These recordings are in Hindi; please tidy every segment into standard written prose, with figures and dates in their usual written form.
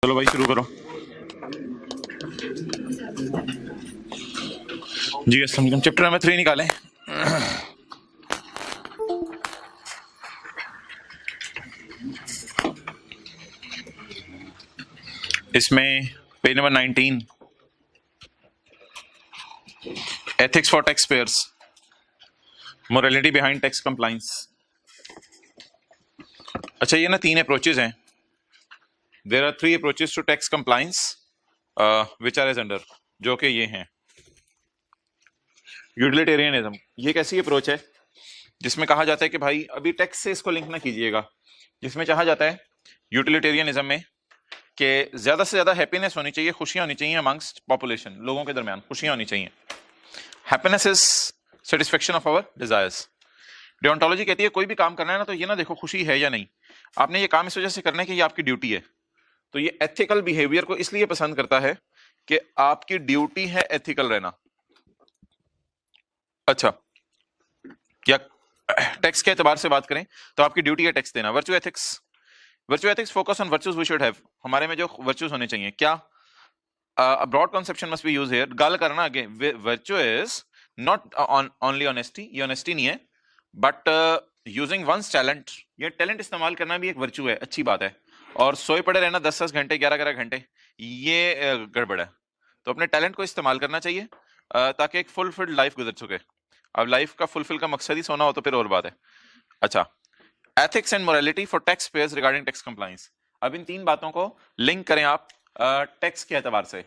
चलो भाई शुरू करो। जी अस्सलाम वालेकुम। चैप्टर नंबर 3 निकालें। इसमें page number 19, ethics for tax payers, morality behind tax compliance. अच्छा, ये ना 3 अप्रोचेज हैं। There are 3 approaches to tax compliance which are as under, जो कि ये हैं। यूटिलिटेरियनिज्म, ये एक ऐसी अप्रोच है जिसमें कहा जाता है कि भाई अभी टैक्स से इसको लिंक ना कीजिएगा, जिसमें चाहा जाता है यूटिलिटेरियनिज्म में कि ज्यादा से ज्यादा हैप्पीनेस होनी चाहिए, खुशियां होनी चाहिए अमंगस्ट पॉपुलेशन, लोगों के दरमियान खुशियां होनी चाहिए। Happiness is satisfaction of our desires. Deontology कहती है कोई भी काम करना है ना तो ये ना देखो खुशी है या नहीं, आपने ये काम इस वजह से करना है कि ये आपकी ड्यूटी है। तो ये एथिकल बिहेवियर को इसलिए पसंद करता है कि आपकी ड्यूटी है एथिकल रहना। अच्छा, या टैक्स के एतबार से बात करें तो आपकी ड्यूटी है टैक्स देना। Virtue ethics, virtue ethics focus on virtues we should have, हमारे में जो वर्चूज होने चाहिए। क्या broad conception must be use here. गाल करना आगे, virtue is not only honesty, ये ऑनेस्टी नहीं है, बट यूजिंग वंस टैलेंट, ये टैलेंट इस्तेमाल करना भी एक वर्चू है, अच्छी बात है। और सोए पड़े रहना 10-10 घंटे 11-11 घंटे, ये गड़बड़ है। तो अपने टैलेंट को इस्तेमाल करना चाहिए ताकि एक फुलफिल्ड लाइफ गुजर सके। अब लाइफ का फुलफिल का मकसद ही सोना हो तो फिर और बात है। अच्छा, ethics and morality for tax pairs regarding tax compliance. अब इन 3 बातों को लिंक करें आप टैक्स के एतबार से।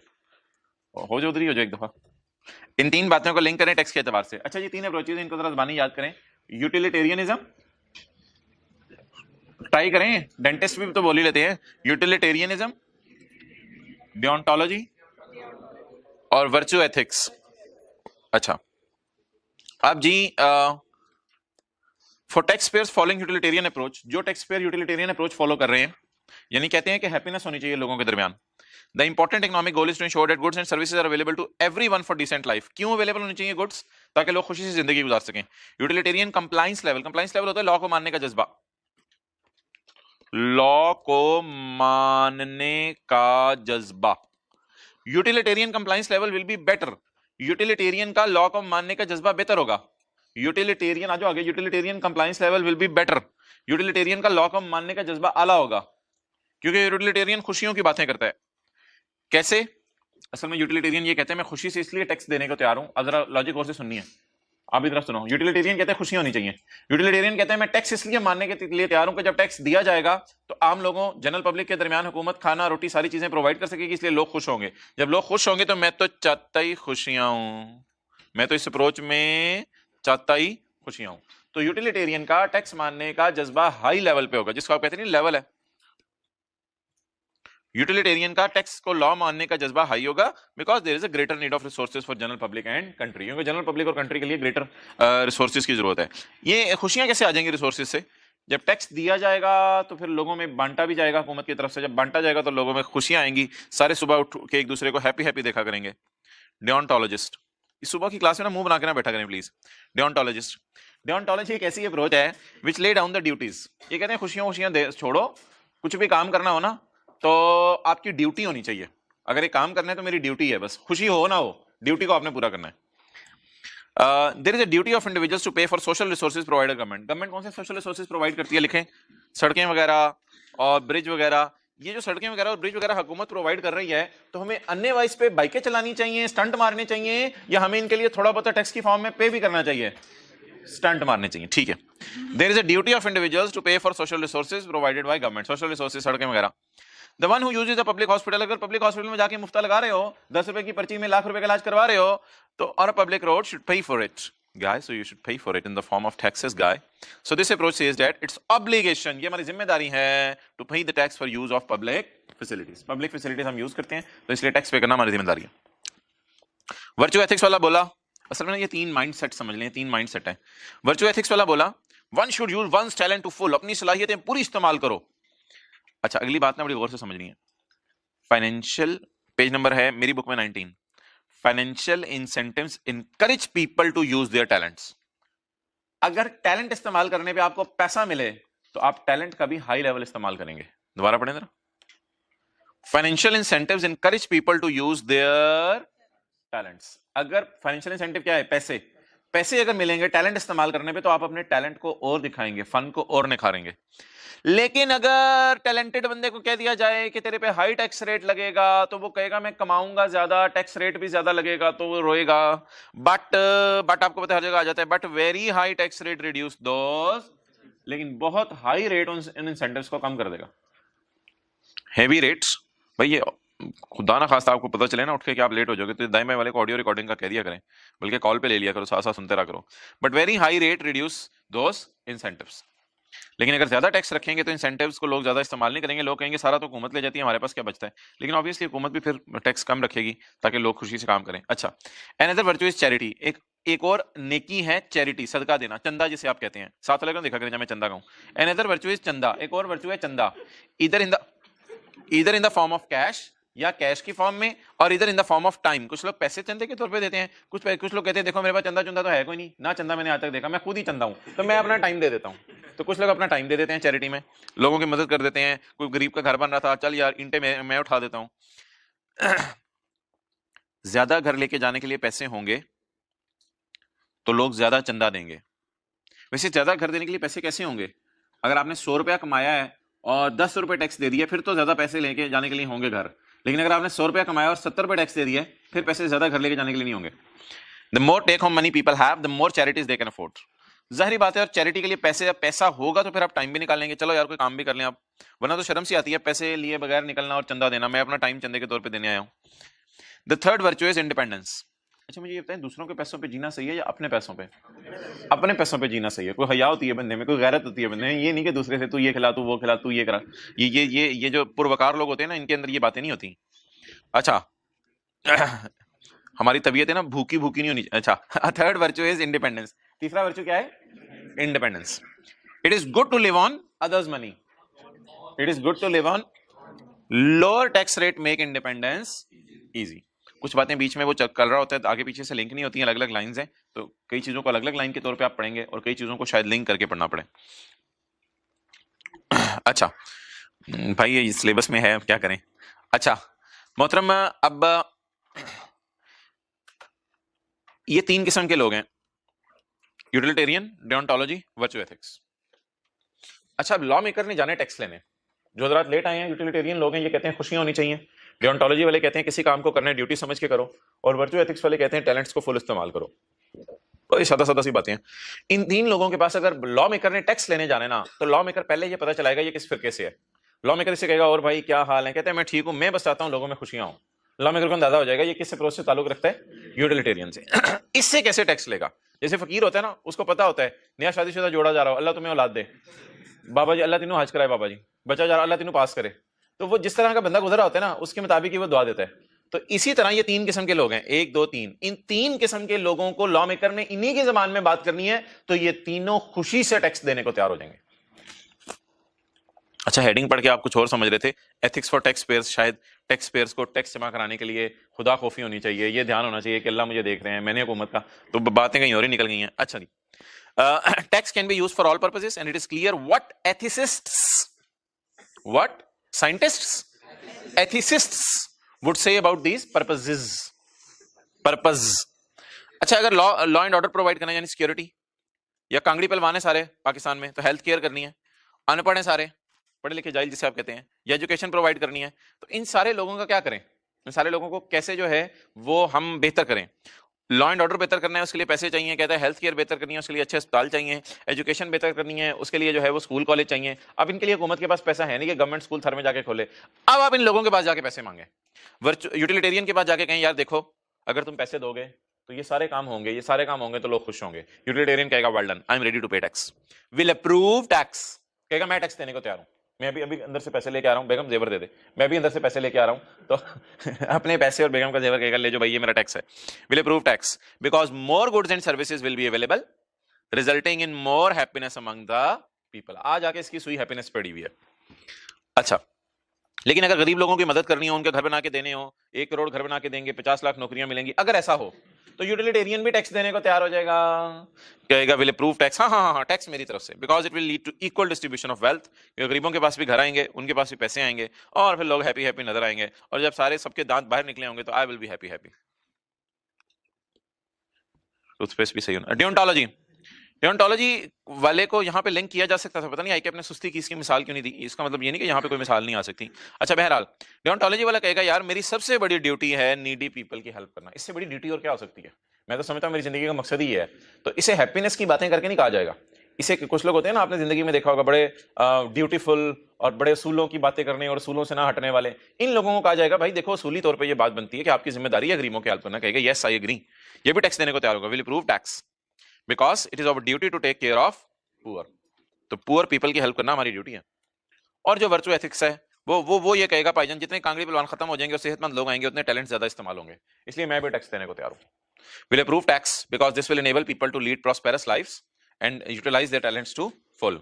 हो जाओ उधर ही हो जाए एक दफा। इन 3 बातों को लिंक करें टैक्स के एतबार से। अच्छा, ये 3 अप्रोचेज, इनको जरा ज़बानी याद करें। यूटिलिटेरियनिज्म, ट्राई करें, डेंटिस्ट भी तो बोल ही लेते हैं। यूटिलिटेरियनिज्म, डियोंटोलॉजी और वर्चू एथिक्स। अच्छा, अब जी for tax payers following utilitarian approach, जो tax payer utilitarian approach follow कर रहे हैं, यानी कहते हैं कि हैप्पीनेस होनी चाहिए लोगों के दरमियान। The important economic goal is to ensure that goods and services are available to everyone for decent life. क्यों अवेलेबल होनी चाहिए गुड्स? ताकि लोग खुशी से जिंदगी गुजार सकें। Utilitarian compliance level, compliance level होता है लॉ को मानने का जज्बा, लॉ को मानने का जज्बा। Utilitarian compliance level will be better, utilitarian का लॉ को मानने का जज्बा बेहतर होगा। यूटिलिटेरियन आ जाओ आगे, utilitarian compliance level will be better, utilitarian का लॉ को मानने का जज्बा आला होगा, क्योंकि यूटिलिटेरियन खुशियों की बातें करता है। कैसे? असल में यूटिलिटेरियन ये कहते हैं मैं खुशी से इसलिए टैक्स देने को तैयार हूं। जरा लॉजिक और से सुननी है, आप इधर सुनो। यूटिलिटेरियन कहते हैं खुशी होनी चाहिए। यूटिलिटेरियन कहते हैं मैं टैक्स इसलिए मानने के लिए तैयार हूं कि जब टैक्स दिया जाएगा तो आम लोगों, जनरल पब्लिक के दरमियान हुकूमत खाना रोटी सारी चीजें प्रोवाइड कर सकेगी, इसलिए लोग खुश होंगे। जब लोग खुश होंगे तो मैं तो चाहता ही खुशियां हूं, मैं तो इस अप्रोच में चाहता ही खुशियां हूं। तो यूटिलिटेरियन का टैक्स मानने का जज्बा हाई लेवल पे होगा, जिसको आप कहते हैं लेवल है। यूटिलिटेरियन का टैक्स को लॉ मानने का जज्बा हाई होगा because there is a greater need of resources for general public and country, क्योंकि जनरल पब्लिक और कंट्री के लिए ग्रेटर रिसोर्सेज की जरूरत है। ये खुशियां कैसे आ जाएंगी रिसोर्सेज से? जब टैक्स दिया जाएगा तो फिर लोगों में बांटा भी जाएगा हुकूमत की तरफ से, जब बांटा जाएगा तो लोगों में खुशियां आएंगी, सारे सुबह उठ के एक दूसरे को हैप्पी हैप्पी देखा करेंगे। डियोंटोलॉजिस्ट, इस सुबह की क्लास में ना मुंह बना के ना बैठा करें प्लीज। डियोंटोलॉजिस्ट, डियोंटोलॉजी एक ऐसी अप्रोच है विच ले डाउन द ड्यूटीज। ये कहते हैं खुशियां खुशियां छोड़ो, कुछ भी काम करना हो ना तो आपकी ड्यूटी होनी चाहिए। अगर ये काम करना है तो मेरी ड्यूटी है, बस खुशी हो ना हो, ड्यूटी को आपने पूरा करना है। There is a duty of individuals to pay for social resources provided government. Government कौन से सोशल रिसोर्सेज प्रोवाइड करती है? लिखें, सड़कें वगैरह और ब्रिज वगैरह। ये जो सड़कें वगैरह और ब्रिज वगैरह हुकूमत प्रोवाइड कर रही है, तो हमें अन्य वाइज पे बाइकें चलानी चाहिए, स्टंट मारने चाहिए, या हमें इनके लिए थोड़ा बहुत टैक्स की फॉर्म में पे भी करना चाहिए? स्टंट मारने चाहिए, ठीक है। There is a duty of individuals to pay for social resources provided by government, social resources सड़कें वगैरह। The one who uses a public hospital, अगर पब्लिक हॉस्पिटल में जाके मुफ्त लगा रहे हो, 10 रुपए की पर्ची में लाख रुपए का इलाज करवा रहे हो, तो on a public road should pay for it guys, so you should pay for it in the form of taxes guy. So this approach says that it's obligation, ये हमारी जिम्मेदारी है to pay the tax for use of public facilities. Public facilities हम यूज करते हैं तो इसलिए टैक्स पे करना हमारी जिम्मेदारी है। वर्चू एथिक्स वाला बोला, असल में ये 3 माइंडसेट समझ लें, 3 माइंडसेट है। वर्चू एथिक्स वाला बोला one should use one's talent to full, अपनी सलाहियतें पूरी इस्तेमाल करो। अच्छा, अगली बात ना बड़ी गौर से समझनी है। फाइनेंशियल, पेज नंबर है मेरी बुक में 19, financial incentives encourage people to use their talents. अगर टैलेंट इस्तेमाल करने पे आपको पैसा मिले तो आप टैलेंट का भी हाई लेवल इस्तेमाल करेंगे। दोबारा पढ़ें जरा। Financial incentives encourage people to use their talents. अगर फाइनेंशियल इंसेंटिव क्या है, पैसे, पैसे अगर मिलेंगे टैलेंट इस्तेमाल करने पे तो आप अपने टैलेंट को और दिखाएंगे, फन को और निखारेंगे। लेकिन अगर टैलेंटेड बंदे को कह दिया जाए कि तेरे पे हाई टैक्स रेट लगेगा तो वो कहेगा मैं कमाऊंगा ज्यादा, टैक्स रेट भी ज्यादा लगेगा, तो वो रोएगा। बट आपको पता है हर जगह आ जाता है, but very high tax rate reduce those, लेकिन बहुत हाई रेट उन इंसेंटिव्स को कम कर देगा। हेवी रेट्स, भाई ये खुदा ना खास्ता आपको पता चले ना उठ के कि आप लेट हो जाओगे तो दाएं बाएं वाले को ऑडियो रिकॉर्डिंग का कह दिया करें, बल्कि कॉल पे ले लिया करो, साथ साथ सुनते रहा करो। But very high rate reduce those incentives. लेकिन अगर ज्यादा टैक्स रखेंगे तो इंसेंटिव्स को लोग ज्यादा इस्तेमाल नहीं करेंगे, लोग कहेंगे सारा तो हुकूमत ले जाती है, हमारे पास क्या बचता है। लेकिन ऑब्वियसली हुकूमत भी फिर टैक्स कम रखेगी ताकि लोग खुशी से काम करें। अच्छा, एनदर वर्चू इज चैरिटी। एक और नेकी है चैरिटी, सदका देना, चंदा जिसे आप कहते हैं। साथ वाले को देखा करें जब मैं चंदा कहूं। एनदर वर्चू इज चंदा, एक और वर्चू है चंदा। इधर in the form of cash, या कैश की फॉर्म में, और इधर in the form of time. कुछ लोग पैसे चंदे के तौर पे देते हैं, कुछ लोग कहते हैं देखो मेरे पास चंदा चुंदा तो है कोई नहीं ना, चंदा मैंने आज तक देखा, मैं खुद ही चंदा हूं तो मैं अपना टाइम दे देता हूं। तो कुछ लोग अपना टाइम दे देते हैं चैरिटी में, लोगों की मदद कर देते हैं। कोई गरीब का घर बन रहा था, चल यार ईंटें मैं उठा देता हूं। ज्यादा घर लेके जाने के लिए पैसे होंगे तो लोग ज्यादा चंदा देंगे। वैसे ज्यादा घर देने के लिए पैसे कैसे होंगे? अगर आपने 100 रुपया कमाया है और 10 रुपए टैक्स दे दिया, फिर तो ज्यादा पैसे लेके जाने के लिए होंगे घर। लेकिन अगर आपने 100 रुपया कमाया और 70 रुपए टैक्स दे दिया, फिर पैसे ज्यादा घर लेके जाने के लिए नहीं होंगे। The more take home money people have, the more charities they can afford. जाहिर बात है, और चैरिटी के लिए पैसा होगा तो फिर आप टाइम भी निकाल लेंगे, चलो यार कोई काम भी कर लें आप, वरना तो शर्म सी आती है पैसे लिए बगैर निकलना और चंदा देना। मैं अपना टाइम चंदे के तौर पर देने आया हूँ। The third virtue is independence. अच्छा मुझे ये बताएं, दूसरों के पैसों पे जीना सही है या अपने पैसों पे? अपने पैसों पे जीना सही है। कोई हया होती है बंदे में, कोई गैरत होती है बंदे में। ये नहीं कि दूसरे से तू ये खिला, तू वो खिला, तू ये करा। ये जो पुरवकार लोग होते हैं ना, इनके अंदर ये बातें नहीं होती। अच्छा हमारी तबीयत है ना भूखी नहीं होनी। अच्छा, थर्ड वर्चू इज इंडिपेंडेंस। तीसरा वर्चू क्या है? Independence. It is good to live on others money, it is good to live on lower tax rate make independence easy. कुछ बातें बीच में वो चल रहा होता है, आगे पीछे से लिंक नहीं होती हैं, अलग अलग लाइंस हैं, तो कई चीजों को अलग अलग लाइन के तौर पे आप पढ़ेंगे और कई चीजों को शायद लिंक करके पढ़ना पड़े। अच्छा भाई ये सिलेबस में है, क्या करें। अच्छा मोहतरम, अब ये 3 किस्म के लोग हैं, यूटिलिटेरियन, डियोंटोलॉजी, वर्चू एथिक्स। अच्छा, लॉ मेकर ने जाने टैक्स लेने। जो हजरात लेट आए हैं यूटिलिटेरियन लोग हैं, ये कहते हैं खुशियां होनी चाहिए। डियोंटोलॉजी वाले कहते हैं किसी काम को करने ड्यूटी समझ के करो, और वर्चू एथिक्स वाले कहते हैं टैलेंट्स को फुल इस्तेमाल करो। तो ये सादा सादा सी बातें हैं। इन 3 लोगों के पास अगर लॉ मेकर ने टैक्स लेने जाने ना, तो लॉ मेकर पहले ये पता चलाएगा ये किस फिरके से है। लॉ मेकर इसे कहेगा और भाई क्या हाल है, कहते हैं मैं ठीक हूं, मैं बस चाहता हूं लोगों में खुशियां हो। लॉ मेकर को अंदाजा हो जाएगा ये किस अप्रोच से ताल्लुक रखता है, यूटिलिटेरियन से। इससे कैसे टैक्स लेगा? जैसे फकीर होता है ना, उसको पता होता है नया शादीशुदा जोड़ा जा रहा हो, अल्लाह तुम्हें औलाद दे, बाबा जी अल्लाह तीनों हज कराए, बाबा जी बचा जा रहा अल्लाह तीनों पास करे। तो वो जिस तरह का बंदा गुजरा होता है ना, उसके मुताबिक ही वो दुआ देता है। तो इसी तरह ये 3 किस्म के लोग हैं, 1 2 3। इन 3 किस्म के लोगों को लॉ मेकर ने इन्हीं की जबान में बात करनी है, तो ये तीनों खुशी से टैक्स देने को तैयार हो जाएंगे। अच्छा, हेडिंग पढ़ के आप कुछ और समझ रहे थे, एथिक्स फॉर टैक्स पेयर्स। शायद टैक्स पेयर्स को टैक्स जमा कराने के लिए खुदा खौफी होनी चाहिए, ये ध्यान होना चाहिए कि अल्लाह मुझे देख रहे हैं, मैंने हुकूमत का, तो बातें कहीं और ही निकल गई हैं। अच्छा जी, tax can be used for all purposes and it is clear what ethicists, what scientists, ethicists would say about these purposes, purpose। अच्छा, अगर लॉ एंड ऑर्डर प्रोवाइड करना यानी सिक्योरिटी, या कांगड़ी पहलवान है सारे पाकिस्तान में तो हेल्थ केयर करनी है, अनपढ़ है सारे, पढ़े लिखे जाहिल जिसे आप कहते हैं, या एजुकेशन प्रोवाइड करनी है, तो इन सारे लोगों का क्या करें, इन सारे लोगों को कैसे जो है वो हम बेहतर करें। लॉ एंड ऑर्डर बेहतर करना है, उसके लिए पैसे चाहिए, कहता है हेल्थ केयर बेहतर करनी है, उसके लिए अच्छे अस्पताल चाहिए, एजुकेशन बेहतर करनी है, उसके लिए जो है वो स्कूल कॉलेज चाहिए। अब इनके लिए हुकूमत के पास पैसा है नहीं कि गवर्नमेंट स्कूल थर में जाके खोले। अब आप इन लोगों के पास जाके पैसे मांगे, यूटिलिटेरियन के पास जाके कहें यार देखो अगर तुम पैसे दोगे तो ये सारे काम होंगे, ये सारे काम होंगे तो लोग खुश होंगे। यूटिलिटेरियन कहेगा well done, I am ready to pay tax, will approve tax, कहेगा मैं टैक्स देने को तैयार हूं, मैं अभी अंदर से पैसे लेके आ रहा हूं, बेगम जेवर दे दे, मैं भी अंदर से पैसे लेके आ रहा हूं, तो अपने पैसे और बेगम का जेवर कहेगा ले जो भाई ये मेरा टैक्स है। Will approve tax because more goods and services will be available resulting in more happiness among the people. आज आके इसकी सुई हैप्पीनेस पड़ी हुई है। अच्छा, लेकिन अगर गरीब लोगों की मदद करनी हो, उनके घर बना के देने हो, 1 करोड़ घर बना के देंगे, 50 लाख नौकरियां मिलेंगी, अगर ऐसा हो तो यूटिलिटेरियन भी टैक्स देने को तैयार हो जाएगा, कहेगा विल अप्रूव टैक्स, हाँ हाँ हाँ टैक्स मेरी तरफ से, because it will lead to equal distribution of wealth. गरीबों के पास भी घर आएंगे, उनके पास भी पैसे आएंगे, और फिर लोग हैप्पी हैप्पी नजर आएंगे, और जब सारे सबके दांत बाहर निकले होंगे तो I will be happy happy. Toothpaste भी सही होना। डियोंटोलॉजी, डियोंटोलॉजी वाले को यहाँ पे लिंक किया जा सकता था, पता नहीं आई कैप ने सुस्ती की, इसकी मिसाल क्यों नहीं दी। इसका मतलब ये नहीं कि यहाँ पे कोई मिसाल नहीं आ सकती। अच्छा बहरहाल डियोंटोलॉजी वाला कहेगा यार मेरी सबसे बड़ी ड्यूटी है नीडी पीपल की हेल्प करना, इससे बड़ी ड्यूटी और क्या हो सकती है। मैं तो समझता हूँ मेरी जिंदगी का मकसद ही है। तो इसे हैप्पीनेस की बातें करके नहीं कहा जाएगा। इसे कुछ लोग होते हैं ना, आपने जिंदगी में देखा होगा, बड़े ड्यूटीफुल और बड़े असूलों की बातें करने और असूलों से ना हटने वाले, इन लोगों को कहा जाएगा भाई देखो असूली तौर पे ये बात बनती है कि आपकी जिम्मेदारी है गरीबों की हेल्प करना। कहेगा यस आई एग्री, ये भी टैक्स देने को तैयार होगा, will approve tax because it is our duty to take care of poor. तो पुअर पीपल की हेल्प करना हमारी ड्यूटी है। और जो वर्चू एथिक्स है वो ये कहेगा भाईजान जितने कांगड़ी पहलवान खत्म हो जाएंगे और सेहतमंद लोग आएंगे उतने टैलेंट ज्यादा इस्तेमाल होंगे, इसलिए मैं भी टैक्स देने को तैयार हूं। Will approve tax because this will enable people to lead prosperous lives and utilize their talents to full.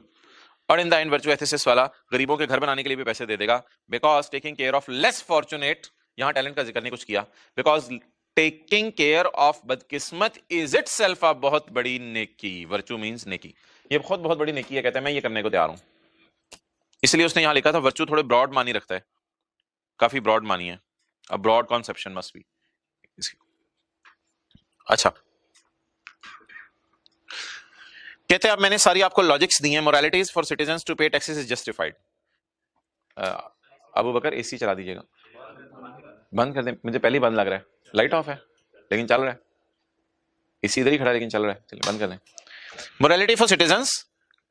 और in the end virtue ethics वाला गरीबों के घर बनाने के लिए भी पैसे दे देगा, because taking care of less fortunate, यहां टैलेंट का जिक्र नहीं कुछ किया, बिकॉज टेकिंग केयर ऑफ बदकिस्मत इज इटसेल्फ अ बहुत बड़ी नेकी। वर्चू मींस नेकी, ये खुद बहुत बड़ी नेकी है, कहते हैं मैं ये करने को तैयार हूं। इसलिए उसने यहां लिखा था वर्चू थोड़े ब्रॉड मानी रखता है, काफी ब्रॉड मानी है, a broad conception must be. अच्छा कहते हैं अब मैंने सारी आपको लॉजिक्स दी हैं। Moralities for citizens to pay taxes is justified. Abu Bakar AC चला दीजिएगा, बंद कर दें, मुझे पहले ही बंद लग रहा है, लाइट ऑफ है लेकिन चल रहा है, एसी इधर ही खड़ा है लेकिन चल रहा है, चलिए बंद कर दें। Morality for citizens,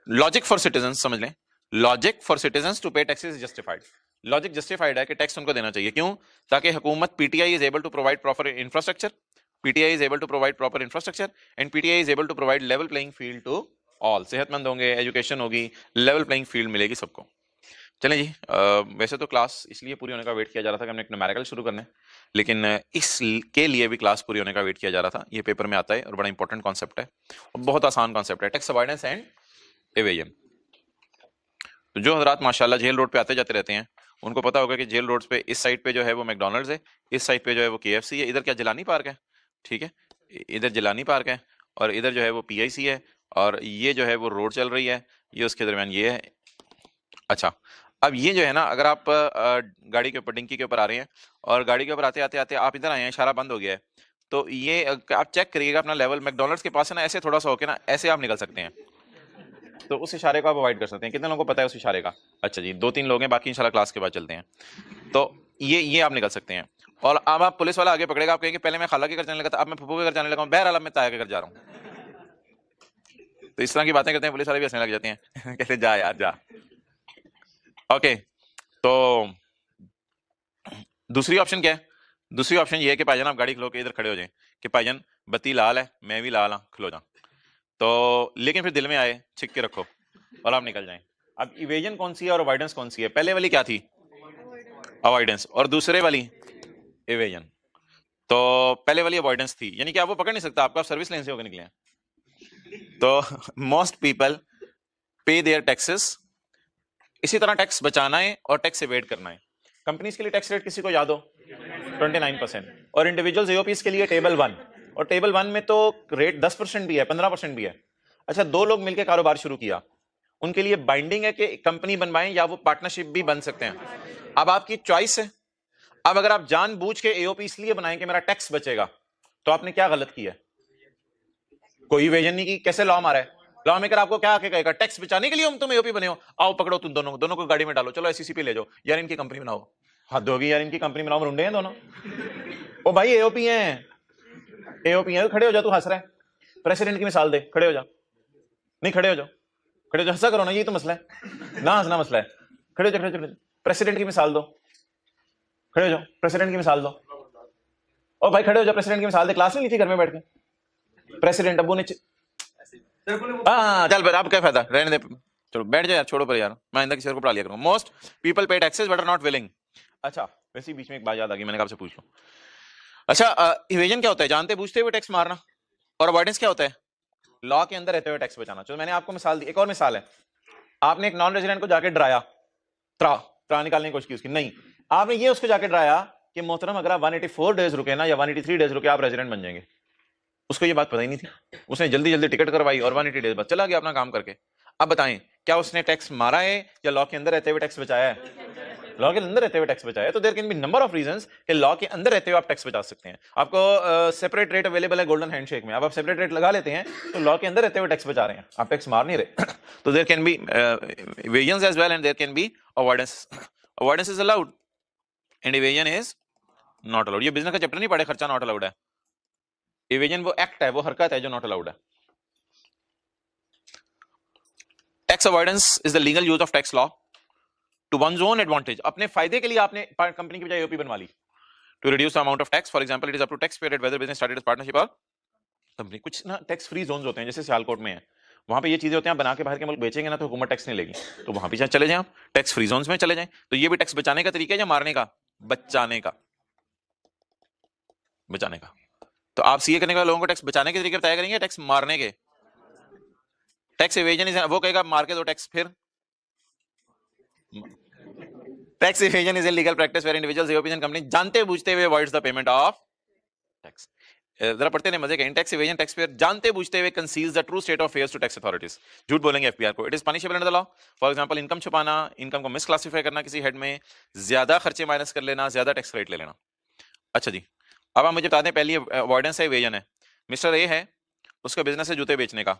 logic for citizens समझ लें, logic for citizens to pay taxes is justified. Logic justified है कि टैक्स उनको देना चाहिए, क्यों? ताकि हुकूमत PTI is able to provide proper infrastructure, PTI is able to provide proper infrastructure and PTI is able to provide level playing field to all. सेहतमंद होंगे, एजुकेशन होगी, लेवल प्लेइंग फील्ड मिलेगी सबको। चलें जी, वैसे तो क्लास इसलिए पूरी होने का वेट किया जा रहा था कि हमने एक न्यूमेरिकल शुरू करने, लेकिन इसके लिए भी क्लास पूरी होने का वेट किया जा रहा था। ये पेपर में आता है और बड़ा इंपॉर्टेंट कॉन्सेप्ट है और बहुत आसान कॉन्सेप्ट है, टैक्स अवॉइडेंस एंड एवेजन। तो जो हजरात माशाल्लाह जेल रोड पे आते जाते रहते हैं उनको पता होगा कि जेल रोड पे इस साइड पे जो है वो मैकडॉनल्ड्स है, इस साइड पे जो है वो केएफसी है, इधर क्या जिलानी पार्क है, ठीक है, इधर जिलानी पार्क है और इधर जो है वो पीआईसी है और ये जो है वो रोड चल रही है, ये उसके दरमियान ये है। अच्छा अब ये जो है ना, अगर आप गाड़ी के ऊपर डिंकी के ऊपर आ रहे हैं और गाड़ी के ऊपर आते आते आते आप इधर आए हैं, इशारा बंद हो गया है, तो ये आप चेक करिएगा अपना लेवल, मैकडॉनल्ड्स के पास है ना, ऐसे थोड़ा सा होके ना ऐसे आप निकल सकते हैं, तो उस इशारे को आप अवॉइड कर सकते हैं। कितने लोगों को पता है उस इशारे का? अच्छा जी, 2-3 लोग हैं, बाकी इंशाल्लाह क्लास के बाद चलते हैं। तो ये आप निकल सकते हैं। और अब आप पुलिस वाला आगे पकड़ेगा, आप कहेंगे पहले मैं खाला के घर जाने लगा था, अब मैं फूफू के घर जाने लगा हूं, बहरहाल अब मैं ताया के घर जा रहा हूं। तो इस तरह की बातें करते हैं, पुलिस वाले भी हंसने लग जाते हैं कहते जा यार जा। ओके, तो दूसरी ऑप्शन क्या है? दूसरी ऑप्शन ये है कि भाईजान आप गाड़ी खलो के इधर खड़े हो जाएं कि भाईजान बत्ती लाल है, मैं भी लाल हाँ, खलो जा। तो लेकिन फिर दिल में आए छिक के रखो और आप निकल जाएं। अब इवेजन कौन सी है और अवॉइडेंस कौन सी है? पहले वाली क्या थी? अवॉइडेंस, और दूसरे वाली इवेजन। तो पहले वाली अवॉइडेंस थी, यानी कि आप वो पकड़ नहीं सकता, आपका सर्विस लेन से होकर निकले हैं। तो मोस्ट पीपल पे देयर टैक्सेस। इसी तरह टैक्स बचाना है और टैक्स एवेड करना है। कंपनीज के लिए टैक्स रेट किसी को याद हो? 29%। और इंडिविजुअल्स एओपीज के लिए टेबल 1, और टेबल 1 में तो रेट 10% भी है, 15% भी है। अच्छा, 2 लोग मिलकर कारोबार शुरू किया, उनके लिए बाइंडिंग है कि कंपनी बनवाएं या वो पार्टनरशिप भी बन सकते हैं। अब आपकी चॉइस है। अब अगर आप जानबूझ के एओपी इसलिए बनाएं कि मेरा टैक्स बचेगा, तो आपने क्या गलत किया? कोई इवेजन नहीं की। कैसे लॉ मारा है? लॉ मेकर आपको क्या आके कहेगा? टैक्स बचाने के लिए तुम एओपी बने हो, आओ पकड़ो तुम दोनों को गाड़ी में डालो, चलो एससीसी पे ले जाओ, यार इनकी कंपनी बनाओ। हद होगी यार, इनकी कंपनी बनाओ, रुंडे हैं दोनों। ओ भाई एओपी हैं, एओपी हैं, खड़े हो जा, तू हंस रहा है। प्रेसिडेंट की मिसाल दे, खड़े हो जा। नहीं खड़े हो जाओ, खड़े हो जाओ, हंसा करो ना, ये तो मसला है ना, हंसना मसला है। खड़े हो जा, खड़े हो जा। प्रेसिडेंट की मिसाल दो, खड़े हो जाओ, प्रेसिडेंट की मिसाल दो। ओ भाई खड़े हो जाओ, प्रेसिडेंट की मिसाल दे। क्लास में नहीं थी, घर में बैठ के प्रेसिडेंट अब्बू ने हाँ चल फिर, अब क्या फायदा, रहने दे, चलो बैठ जाओ यार, छोड़ो पर यार, मैं आइंदा किसी को पढ़ा लिया करूंगा। Most people pay taxes but are not willing. अच्छा वैसे बीच में एक बात याद आ गई, मैंने कहा आपसे पूछ लो। अच्छा इवेजन क्या होता है? जानते बूझते हुए टैक्स मारना। और अवॉइडेंस क्या होता है? लॉ के अंदर रहते हुए टैक्स बचाना। चलो मैंने आपको मिसाल दी, एक और मिसाल है। आपने एक नॉन रेजिडेंट को जाके डराया, त्रा निकालने की कोशिश की उसकी, नहीं, आपने ये उसको जाके डराया कि मोहतरम अगर आप 184 डेज रुके ना या 183 डेज रुके, आप रेजिडेंट बन जाएंगे। उसको ये बात पता ही नहीं थी, उसने जल्दी जल्दी टिकट करवाई और 180 डेज बाद चला गया अपना काम करके। अब बताएं क्या उसने टैक्स मारा है या लॉ के अंदर रहते हुए टैक्स बचाया है? लॉ के अंदर रहते हुए टैक्स बचाया है। तो there can be number of reasons कि लॉ के अंदर रहते हुए आप टैक्स बचा सकते हैं। आपको सेपरेट रेट अवेलेबल है गोल्डन हैंडशेक में, अब आप सेपरेट रेट लगा लेते हैं तो लॉ के अंदर रहते हुए टैक्स बचा रहे हैं, आप टैक्स मार नहीं रहे। तो there can be evasions as well and there can be avoidance. Avoidance is allowed and evasion is not allowed. ये बिजनेस का चैप्टर नहीं पढ़े, खर्चा नॉट अलाउड है। evasion वो एक्ट है, वो हरकत है जो नॉट अलाउड है। Tax avoidance is the legal use of tax law to one's own advantage. अपने फायदे के लिए आपने कंपनी की बजाय ईओपी बनवा ली to reduce the amount of tax. For example it is up to tax period whether business started as partnership और कंपनी। कुछ ना टैक्स फ्री जोन्स होते हैं, जैसे सियालकोट में है, वहां पे ये चीजें होती हैं, आप बना के बाहर के मुल्क बेचेंगे ना तो हुकूमत टैक्स नहीं लेगी, तो वहां भी चले जाएं आप, टैक्स फ्री जोन्स में चले जाएं। तो ये भी टैक्स बचाने का तरीका है या मारने का? बचाने का, बचाने का। तो आप सीए करने वाले लोगों को टैक्स बचाने के तरीके बताया करेंगे, टैक्स मारने के? टैक्स एवेजन वो कहेगा मार के दो टैक्स, फिर tax evasion is a legal practice where individuals European company जानते बूझते हुए avoids the payment of tax. जरा पढ़ते नहीं मजे के। टैक्स एवेजन टैक्स पेयर जानते बूझते हुए conceals the true state of affairs to tax authorities. झूठ बोलेंगे एफपीआर को। It is punishable under the law. For example income छुपाना, इनकम को मिसक्लासिफाई करना किसी हेड में, ज्यादा खर्चे माइनस कर लेना, ज्यादा टैक्स क्रेडिट ले लेना। अच्छा जी, अब आप मुझे बता दें, पहली अवॉइडेंस है, एवेजन है। मिस्टर ए है, उसका बिजनेस है जूते बेचने का,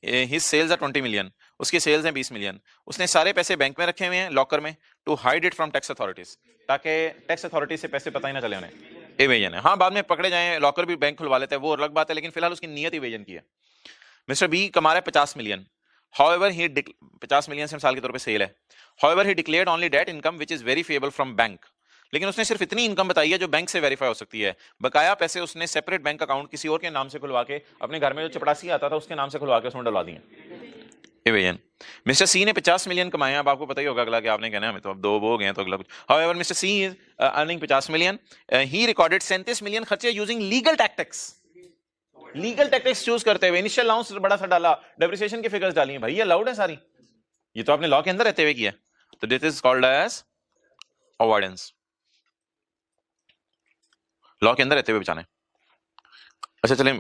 हिज सेल्स आर 20 मिलियन, उसकी सेल्स हैं 20 मिलियन। उसने सारे पैसे बैंक में रखे हुए हैं लॉकर में to hide it from tax authorities, ताकि टैक्स अथॉरिटी से पैसे पता ही ना चले उन्हें। एवेजन है। हाँ, बाद में पकड़े जाएं, लॉकर भी बैंक खुलवा लेते हैं, वो अलग बात है, लेकिन फिलहाल उसकी नीयत एवेजन की है। मिस्टर बी कमा रहा है 50 मिलियन, हाउएवर ही 50 मिलियन से मिसाल के तौर पे सेल है, however he declared only that income which is verifiable from bank. लेकिन उसने सिर्फ इतनी इनकम बताई है जो बैंक से वेरीफाई हो सकती है। बकाया पैसे उसने सेपरेट बैंक अकाउंट किसी और के नाम से खुलवा के, अपने घर में जो चपड़ासी आता था उसके नाम से खुलवा के उसमें डलवा दिए। एवेजन। मिस्टर सी ने 50 मिलियन कमाए, अब आपको पता ही होगा अगला कि आपने कहना है हमें तो अब दो वो हो गए हैं तो अगला कुछ। However mister C is earning 50 million, he recorded 37 million खर्चे using legal tactics. Legal tactics choose करते हुए इनिशियल अलाउंस बड़ा सा डाला, डेप्रिसिएशन की फिगर्स डाली हैं, भाई ये अलाउड है सारी, ये तो आपने लॉ के अंदर रहते हुए किया। तो this is called as avoidance, law के अंदर रहते हुए बचाने। अच्छा चलें,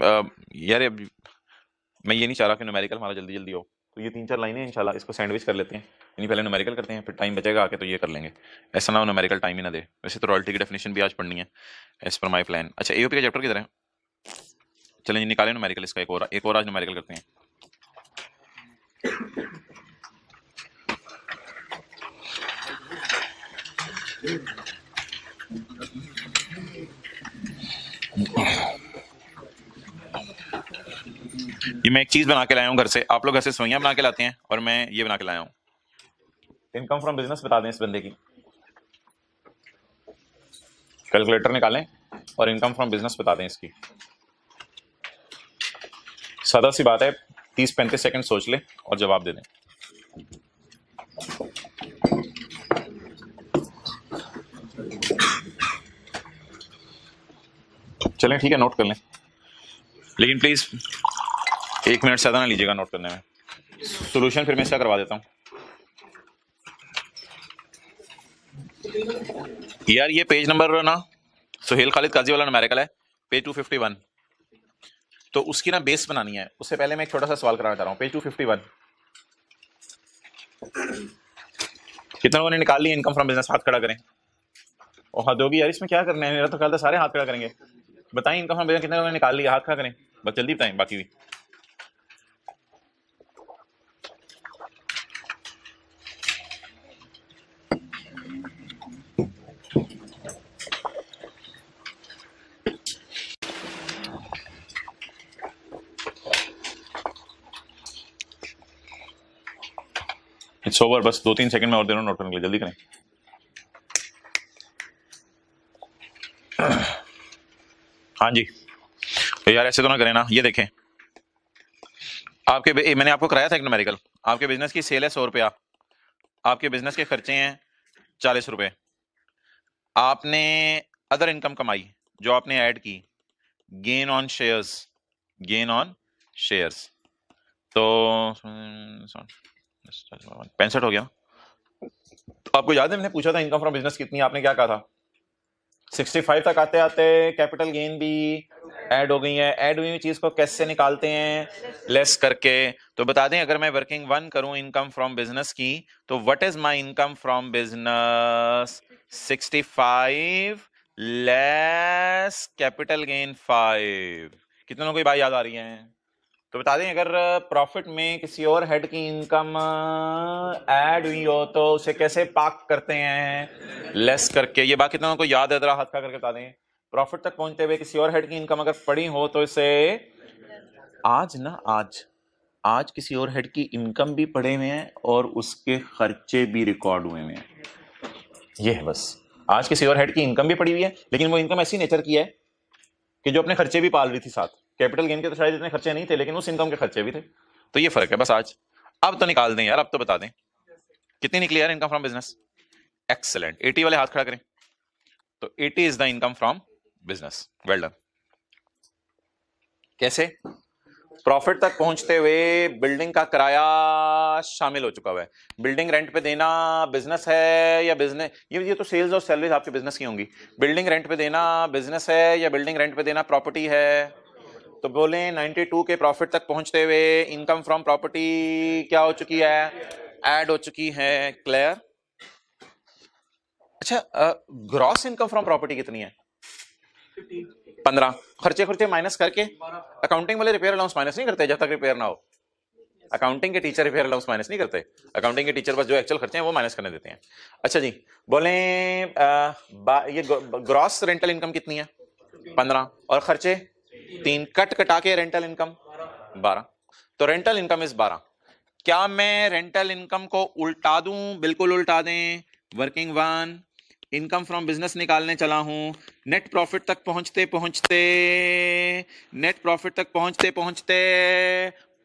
यार मैं ये नहीं चाह रहा कि न्यूमेरिकल हमारा जल्दी जल्दी हो, तो ये 3-4 लाइनें इंशाल्लाह इसको सैंडविच कर लेते हैं, यानी पहले न्यूमेरिकल करते हैं, फिर टाइम बचेगा आके तो ये कर लेंगे। ऐसा ना हो न्यूमेरिकल टाइम ही ना दे। वैसे तो रॉयल्टी की डेफिनेशन भी आज पढ़नी है एज पर माय प्लान। अच्छा, एओपी का चैप्टर किधर है? चलें जी निकालें न्यूमेरिकल इसका, एक और आज न्यूमेरिकल करते हैं। ये मैं एक चीज बना के लाया हूँ घर से, आप लोग घर से सवैयां बना के लाते हैं और मैं ये बना के लाया हूँ। इनकम फ्रॉम बिजनेस बता दें इस बंदे की, कैलकुलेटर निकालें और इनकम फ्रॉम बिजनेस बता दें इसकी। सादा सी बात है, 30-35 सेकंड सोच ले और जवाब दे दें। चलें ठीक है, नोट कर लें, लेकिन प्लीज 1 मिनट ज्यादा ना लीजिएगा नोट करने में। सॉल्यूशन फिर मैं इसका करवा देता हूँ। यार ये पेज नंबर ना सुहेल खालिद काजी वाला न्यूमेरिकल है, पेज 251। तो उसकी ना बेस बनानी है, उससे पहले मैं एक छोटा सा सवाल कराना चाह रहा हूँ। पेज 251 कितने लोगों ने निकाल ली इनकम फ्रॉम बिजनेस? हाथ खड़ा करें। और हद होगी यार, इसमें क्या करना है, मेरा तो ख्याल था सारे हाथ खड़ा करेंगे। बताएं इनकम फ्रॉम बिजनेस कितने लोगों ने निकाल लिया, हाथ खड़ा करें, बस जल्दी बताएं बाकी भी। इट्स ओवर, बस 2-3 सेकंड में और दे रहा हूं नोट करने के लिए, जल्दी करें। हाँ जी, तो यार ऐसे तो ना करें ना। ये देखें, आपके मैंने आपको कराया था एक न्यूमेरिकल, आपके बिजनेस की सेल है 100 रुपया, आपके बिजनेस के खर्चे हैं 40 रुपए, आपने अदर इनकम कमाई जो आपने ऐड की, gain on shares, gain on shares, तो 65 हो गया। तो आपको याद है मैंने पूछा था इनकम फ्रॉम बिजनेस कितनी, आपने क्या कहा था? 65 तक आते आते कैपिटल गेन भी ऐड हो गई है। ऐड हुई चीज को कैसे निकालते हैं? लेस करके। तो बता दें, अगर मैं वर्किंग 1 करूं इनकम फ्रॉम बिजनेस की, तो what is my income from business? 65 less capital gain 5। कितने लोगों को बात याद आ रही है? तो बता दें, अगर प्रॉफिट में किसी और हेड की इनकम ऐड हुई हो तो उसे कैसे पाक करते हैं? लेस करके। ये बात कितने लोगों को याद है? जरा हाथ खड़ा करके बता दें। प्रॉफिट तक पहुंचते हुए किसी और हेड की इनकम अगर पड़ी हो तो इसे आज किसी और हेड की इनकम भी पड़े हुए हैं और उसके खर्चे भी रिकॉर्ड हुए हैं। ये है बस। आज किसी और हेड की इनकम भी पड़ी हुई है, लेकिन वो इनकम ऐसी नेचर की है कि जो अपने खर्चे भी पाल रही थी साथ। कैपिटल गेन के तो शायद इतने खर्चे नहीं थे, लेकिन उस इनकम के खर्चे भी थे। तो ये फर्क है बस आज। अब तो निकाल दें यार, अब तो बता दें कितनी निकली यार इनकम फ्रॉम बिजनेस। एक्सेलेंट। 80 वाले हाथ खड़ा करें। तो 80 is the income from business. Well done. कैसे? प्रॉफिट तक पहुंचते हुए बिल्डिंग का किराया शामिल हो चुका हुआ है। बिल्डिंग रेंट पे देना बिजनेस है या बिजनेस? ये तो सेल्स और सैलरीज आपके बिजनेस की होंगी। बिल्डिंग रेंट पे देना बिजनेस है या बिल्डिंग रेंट पे देना प्रॉपर्टी है? तो बोले 92 के प्रॉफिट तक पहुंचते हुए इनकम फ्रॉम प्रॉपर्टी क्या हो चुकी है? ऐड हो चुकी है। क्लियर? अच्छा, ग्रॉस इनकम फ्रॉम प्रॉपर्टी कितनी है? 15। खर्चे माइनस करके। अकाउंटिंग वाले रिपेयर अलाउंस माइनस नहीं करते जब तक रिपेयर ना हो। अकाउंटिंग के टीचर रिपेयर अलाउंस माइनस नहीं करते। अकाउंटिंग के टीचर बस जो एक्चुअल खर्चे हैं वो माइनस करने देते हैं। अच्छा जी, बोले ये ग्रॉस रेंटल इनकम कितनी है? 15। और खर्चे 3। कट कटा के रेंटल इनकम 12। तो रेंटल इनकम इज 12। क्या मैं रेंटल इनकम को उल्टा दूं? बिल्कुल उल्टा दें। वर्किंग 1 इनकम फ्रॉम बिजनेस निकालने चला हूं। नेट प्रॉफिट तक पहुंचते पहुंचते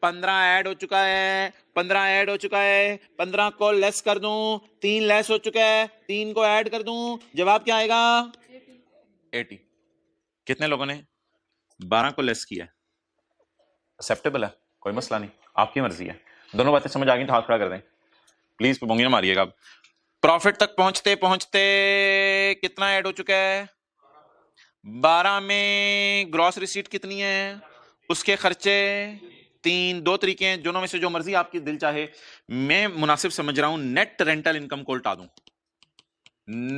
15 ऐड हो चुका है। 15 ऐड हो चुका है। 15 को लेस कर दूं, 3 लेस हो चुका है। 3 को ऐड कर दूं, जवाब क्या आएगा? 80। कितने लोगों ने 12 को लेस किया? एक्सेप्टेबल है, कोई मसला नहीं, आपकी मर्जी है। दोनों बातें समझ आ गई तो हाथ खड़ा कर दें प्लीज, बोंगी ना मारिएगा। प्रॉफिट तक पहुंचते कितना ऐड हो चुका है? 12 में ग्रॉस रिसीट कितनी है? उसके खर्चे 3। 2 तरीके हैं, दोनों में से जो मर्जी आपकी दिल चाहे। मैं मुनासिब समझ रहा हूं नेट रेंटल इनकम को उल्टा दूं।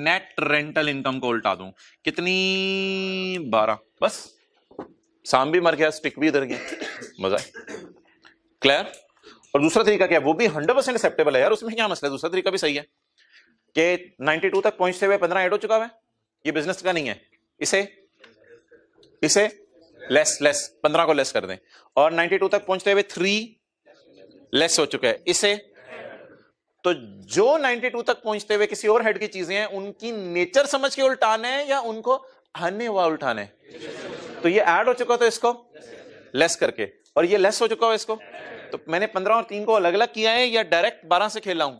नेट रेंटल इनकम को उल्टा दूं। कितनी? 12। बस साम भी मर गया, स्टिक भी इधर गया, मजा है। क्लियर? और दूसरा तरीका क्या है? वो भी 100% एक्सेप्टेबल है यार, उसमें क्या मसला है? दूसरा तरीका भी सही है कि 92 तक पहुंचते हुए 15 ऐड हो चुका है। ये बिजनेस का नहीं है। इसे लेस 15 को लेस कर दें। और 92 तक पहुंचते हुए 3 लेस हो चुका है। इसे तो जो 92 तक पहुंचते हुए किसी और हेड की चीजें हैं उनकी नेचर समझ के उल्टाने हैं या उनको आने हुआ उल्टाने? तो ये ऐड हो चुका तो इसको लेस करके, और ये लेस हो चुका हो इसको। तो मैंने 15 और 3 को अलग अलग किया है या डायरेक्ट 12 से खेला हूं?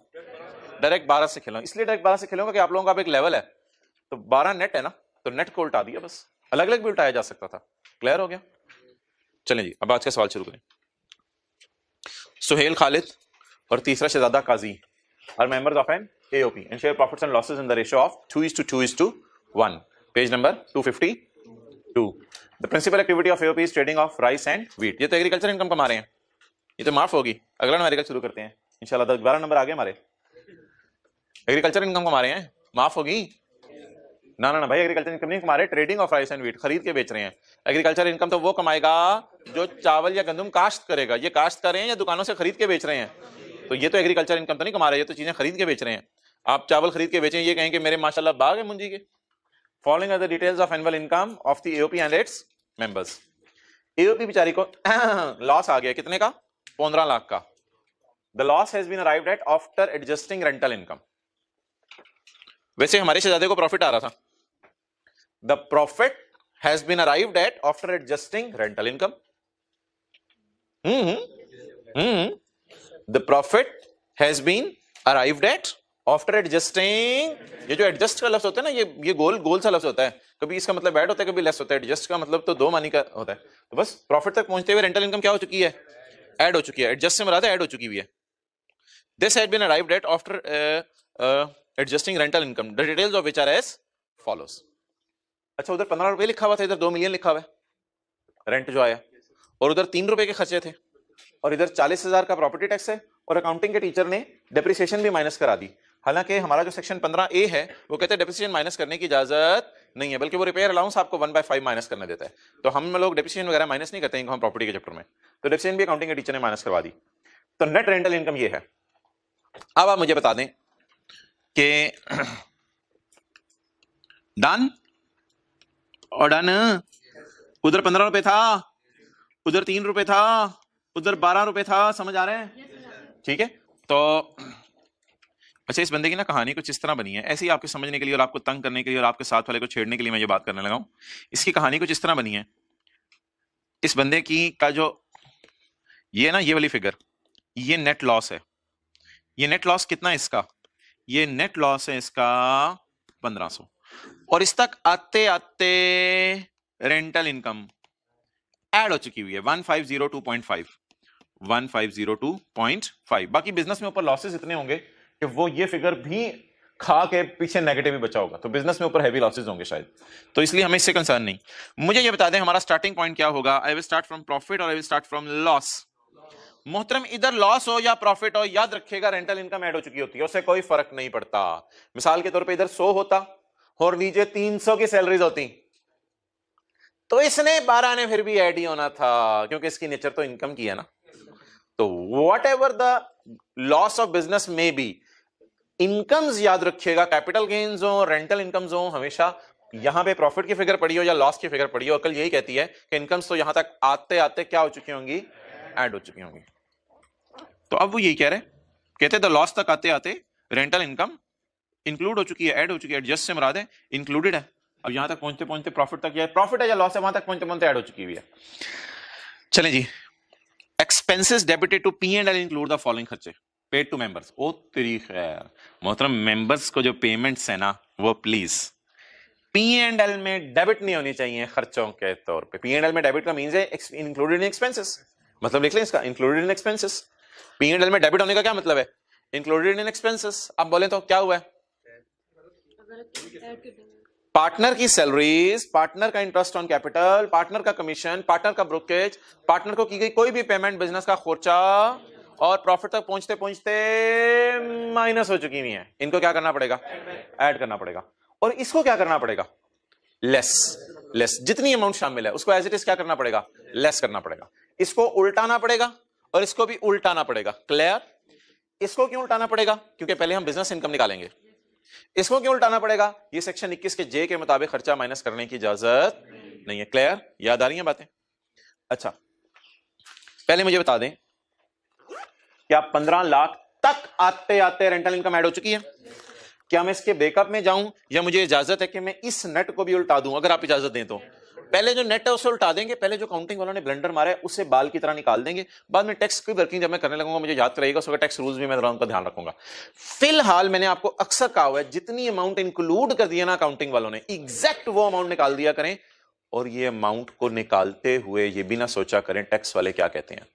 डायरेक्ट 12 से खेला हूं। इसलिए डायरेक्ट 12 से खेलूंगा कि आप लोगों का एक लेवल है। तो 12 नेट है ना, तो नेट को उल्टा दिया बस। अलग अलग भी उल्टाया जा सकता था। क्लियर हो गया? चलें जी, अब आज का सवाल शुरू करें। सुहेल खालिद और तीसरा शहजादा काजी are members of an AOP and share profits and losses in the ratio of 2:1. Page number 252. The principal activity of AOP is trading of rice and wheat. ये तो एग्रीकल्चर इनकम कमा रहे हैं, ये तो माफ होगी। अगला न्यूमेरिकल शुरू करते हैं इंशाल्लाह। 12 नंबर आगे हमारे। एग्रीकल्चर इनकम कमा रहे हैं, माफ होगी ना? ना भाई, एग्रीकल्चर इनकम नहीं कमा रहे। Trading of rice and wheat, खरीद के बेच रहे हैं। एग्रीकल्चर इनकम तो वो कमाएगा जो चावल या गंदम काश्त करेगा। ये काश्त कर रहे हैं या दुकानों से खरीद के बेच रहे हैं? तो ये तो एग्रीकल्चर इनकम तो नहीं कमा रहे, ये तो चीजें खरीद के बेच रहे हैं। आप चावल खरीद के बेचें, ये कहें कि मेरे माशाल्लाह बाग है मुंजी के। Following are the details of annual income of the AOP and its members. AOP बेचारी को लॉस आ गया, कितने का? 15 लाख का। The loss has been arrived at after adjusting rental income. वैसे हमारे शहजादे को प्रॉफिट आ रहा था। The profit has been arrived at after adjusting rental income. The profit has been arrived at after adjusting। ये जो एडजस्ट का लफ्ज होता है ना, ये गोल सा लफ्ज होता है। कभी इसका मतलब ऐड होता है, कभी लेस होता है। एडजस्ट का मतलब तो दो मानी का होता है। तो बस प्रॉफिट तक पहुंचते हुए रेंटल इनकम क्या हो चुकी है? ऐड हो चुकी है। एडजस्ट से मुराद है ऐड हो चुकी हुई है। This had been arrived at after adjusting rental income, the details of which are as follows. अच्छा उधर 15 रुपए लिखा हुआ था, इधर 2 मिलियन लिखा हुआ है रेंट जो आया, और उधर 3 रुपए के खर्चे थे, और इधर 40,000 का प्रॉपर्टी टैक्स है, और अकाउंटिंग के टीचर ने डेप्रिसिएशन भी माइनस करा दी। हालांकि हमारा जो सेक्शन 15A है वो कहते हैं डेप्रिसिएशन माइनस करने की इजाजत नहीं है, बल्कि वो रिपेयर अलाउंस आपको 1/5 माइनस करने देता है। तो हम लोग डेप्रिसिएशन वगैरह माइनस नहीं करते इनकम प्रॉपर्टी के चैप्टर में, तो डेप्रिसिएशन भी अकाउंटिंग के टीचर ने माइनस करवा दी। तो नेट रेंटल इनकम ये है। अब आप मुझे बता दें कि डन और डन, उधर 15 रुपए था, उधर 3 रुपए था, उधर 12 रुपए था, समझ आ रहे हैं? ठीक है। तो अच्छा इस बंदे की ना कहानी कुछ इस तरह बनी है, ऐसे ही आपके समझने के लिए और आपको तंग करने के लिए और आपके साथ वाले को छेड़ने के लिए मैं ये बात करने लगा हूं। इसकी कहानी कुछ इस तरह बनी है, इस बंदे की का जो ये ना ये वाली फिगर, ये नेट लॉस है। ये नेट लॉस कितना है इसका? ये नेट लॉस है इसका 1500, और इस तक आते आते रेंटल इनकम ऐड हो चुकी हुई है 1502.5, 1502.5। बाकी बिजनेस में ऊपर लॉसेस इतने होंगे कि वो ये फिगर भी खा के पीछे नेगेटिव ही बचा होगा, तो बिजनेस में ऊपर हैवी लॉसेस होंगे शायद, तो इसलिए हमें इससे कंसर्न नहीं। मुझे ये बता दें हमारा स्टार्टिंग पॉइंट क्या होगा? I will start from profit और I will start from loss. मोहतरम इधर लॉस हो या प्रॉफिट हो, याद रखिएगा रेंटल इनकम ऐड हो चुकी होती है, उससे कोई फर्क नहीं पड़ता। मिसाल के तौर पे इधर 100 होता और नीचे 300 की सैलरीज होती, तो इसने 12 ने फिर भी ऐड ही होना था, क्योंकि इसकी नेचर तो इनकम की है ना। तो what ever the loss of business में बी, इनकम्स याद रखिएगा, कैपिटल गेन्स हो, रेंटल इनकम्स हो, हमेशा यहां पे प्रॉफिट की फिगर पड़ी हो या लॉस की फिगर पड़ी हो, अकल यही कहती है कि इनकम्स तो यहां तक आते आते क्या हो चुकी होंगी? ऐड हो चुकी होंगी। तो अब वो यही कह रहे, कहते द लॉस तक आते आते रेंटल इनकम इंक्लूड हो चुकी है, ऐड हो चुकी है, एडजस्ट से मुराद है इंक्लूडेड है। अब यहां तक पहुंचते पहुंचते प्रॉफिट तक, या प्रॉफिट है या लॉस है, वहां तक पहुंचते पहुंचते ऐड हो चुकी हुई है। चलें जी, expenses debited to P&L include the following खर्चे पेड टू मेंबर्स। ओ तेरी खैर मोहतरम, मेंबर्स को जो पेमेंट्स है ना वो प्लीज P&L में डेबिट नहीं होनी चाहिए खर्चों के तौर पे। P&L में डेबिट का मींस है इंक्लूडेड इन एक्सपेंसेस, मतलब लिख लें इसका इंक्लूडेड इन एक्सपेंसेस। P&L में डेबिट होने का क्या मतलब है? Included in expenses. अब बोले तो क्या हुआ है? पार्टनर की सैलरीज, पार्टनर का इंटरेस्ट ऑन कैपिटल, पार्टनर का कमीशन, पार्टनर का ब्रोकेज, पार्टनर को की गई कोई भी पेमेंट, बिजनेस का खर्चा और प्रॉफिट तक पहुंचते पहुंचते माइनस हो चुकी हुई है। इनको क्या करना पड़ेगा? ऐड करना पड़ेगा। और इसको क्या करना पड़ेगा? लेस। लेस जितनी अमाउंट शामिल है उसको एज इट इज क्या करना पड़ेगा? लेस करना पड़ेगा। इसको उल्टाना पड़ेगा और इसको भी उल्टाना पड़ेगा। क्लियर? इसको क्यों उल्टाना पड़ेगा? क्योंकि पहले हम बिजनेस इनकम निकालेंगे। इसको क्यों उल्टाना पड़ेगा? ये सेक्शन 21 के जे के मुताबिक खर्चा माइनस करने की इजाजत नहीं है। क्लियर? याद आ रही है बातें? अच्छा, पहले मुझे बता दें क्या 15 लाख तक आते आते रेंटल इनकम ऐड हो चुकी है? क्या मैं इसके बैकअप में जाऊं या मुझे इजाजत है कि मैं इस नेट को भी उल्टा दूं? अगर आप इजाजत दें तो पहले जो नेट है उसे उल्टा देंगे, पहले जो काउंटिंग वालों ने ब्लेंडर मारा है उसे बाल की तरह निकाल देंगे, बाद में टैक्स की वर्किंग जब मैं करने लगूंगा मुझे याद कराइएगा, उसका टैक्स रूल्स भी मैं उनका ध्यान रखूंगा। फिलहाल मैंने आपको अक्सर कहा हुआ है जितनी अमाउंट इंक्लूड कर दिया ना काउंटिंग वालों ने, एग्जैक्ट वो अमाउंट निकाल दिया करें, और ये अमाउंट को निकालते हुए ये भी ना सोचा करें टैक्स वाले क्या कहते हैं।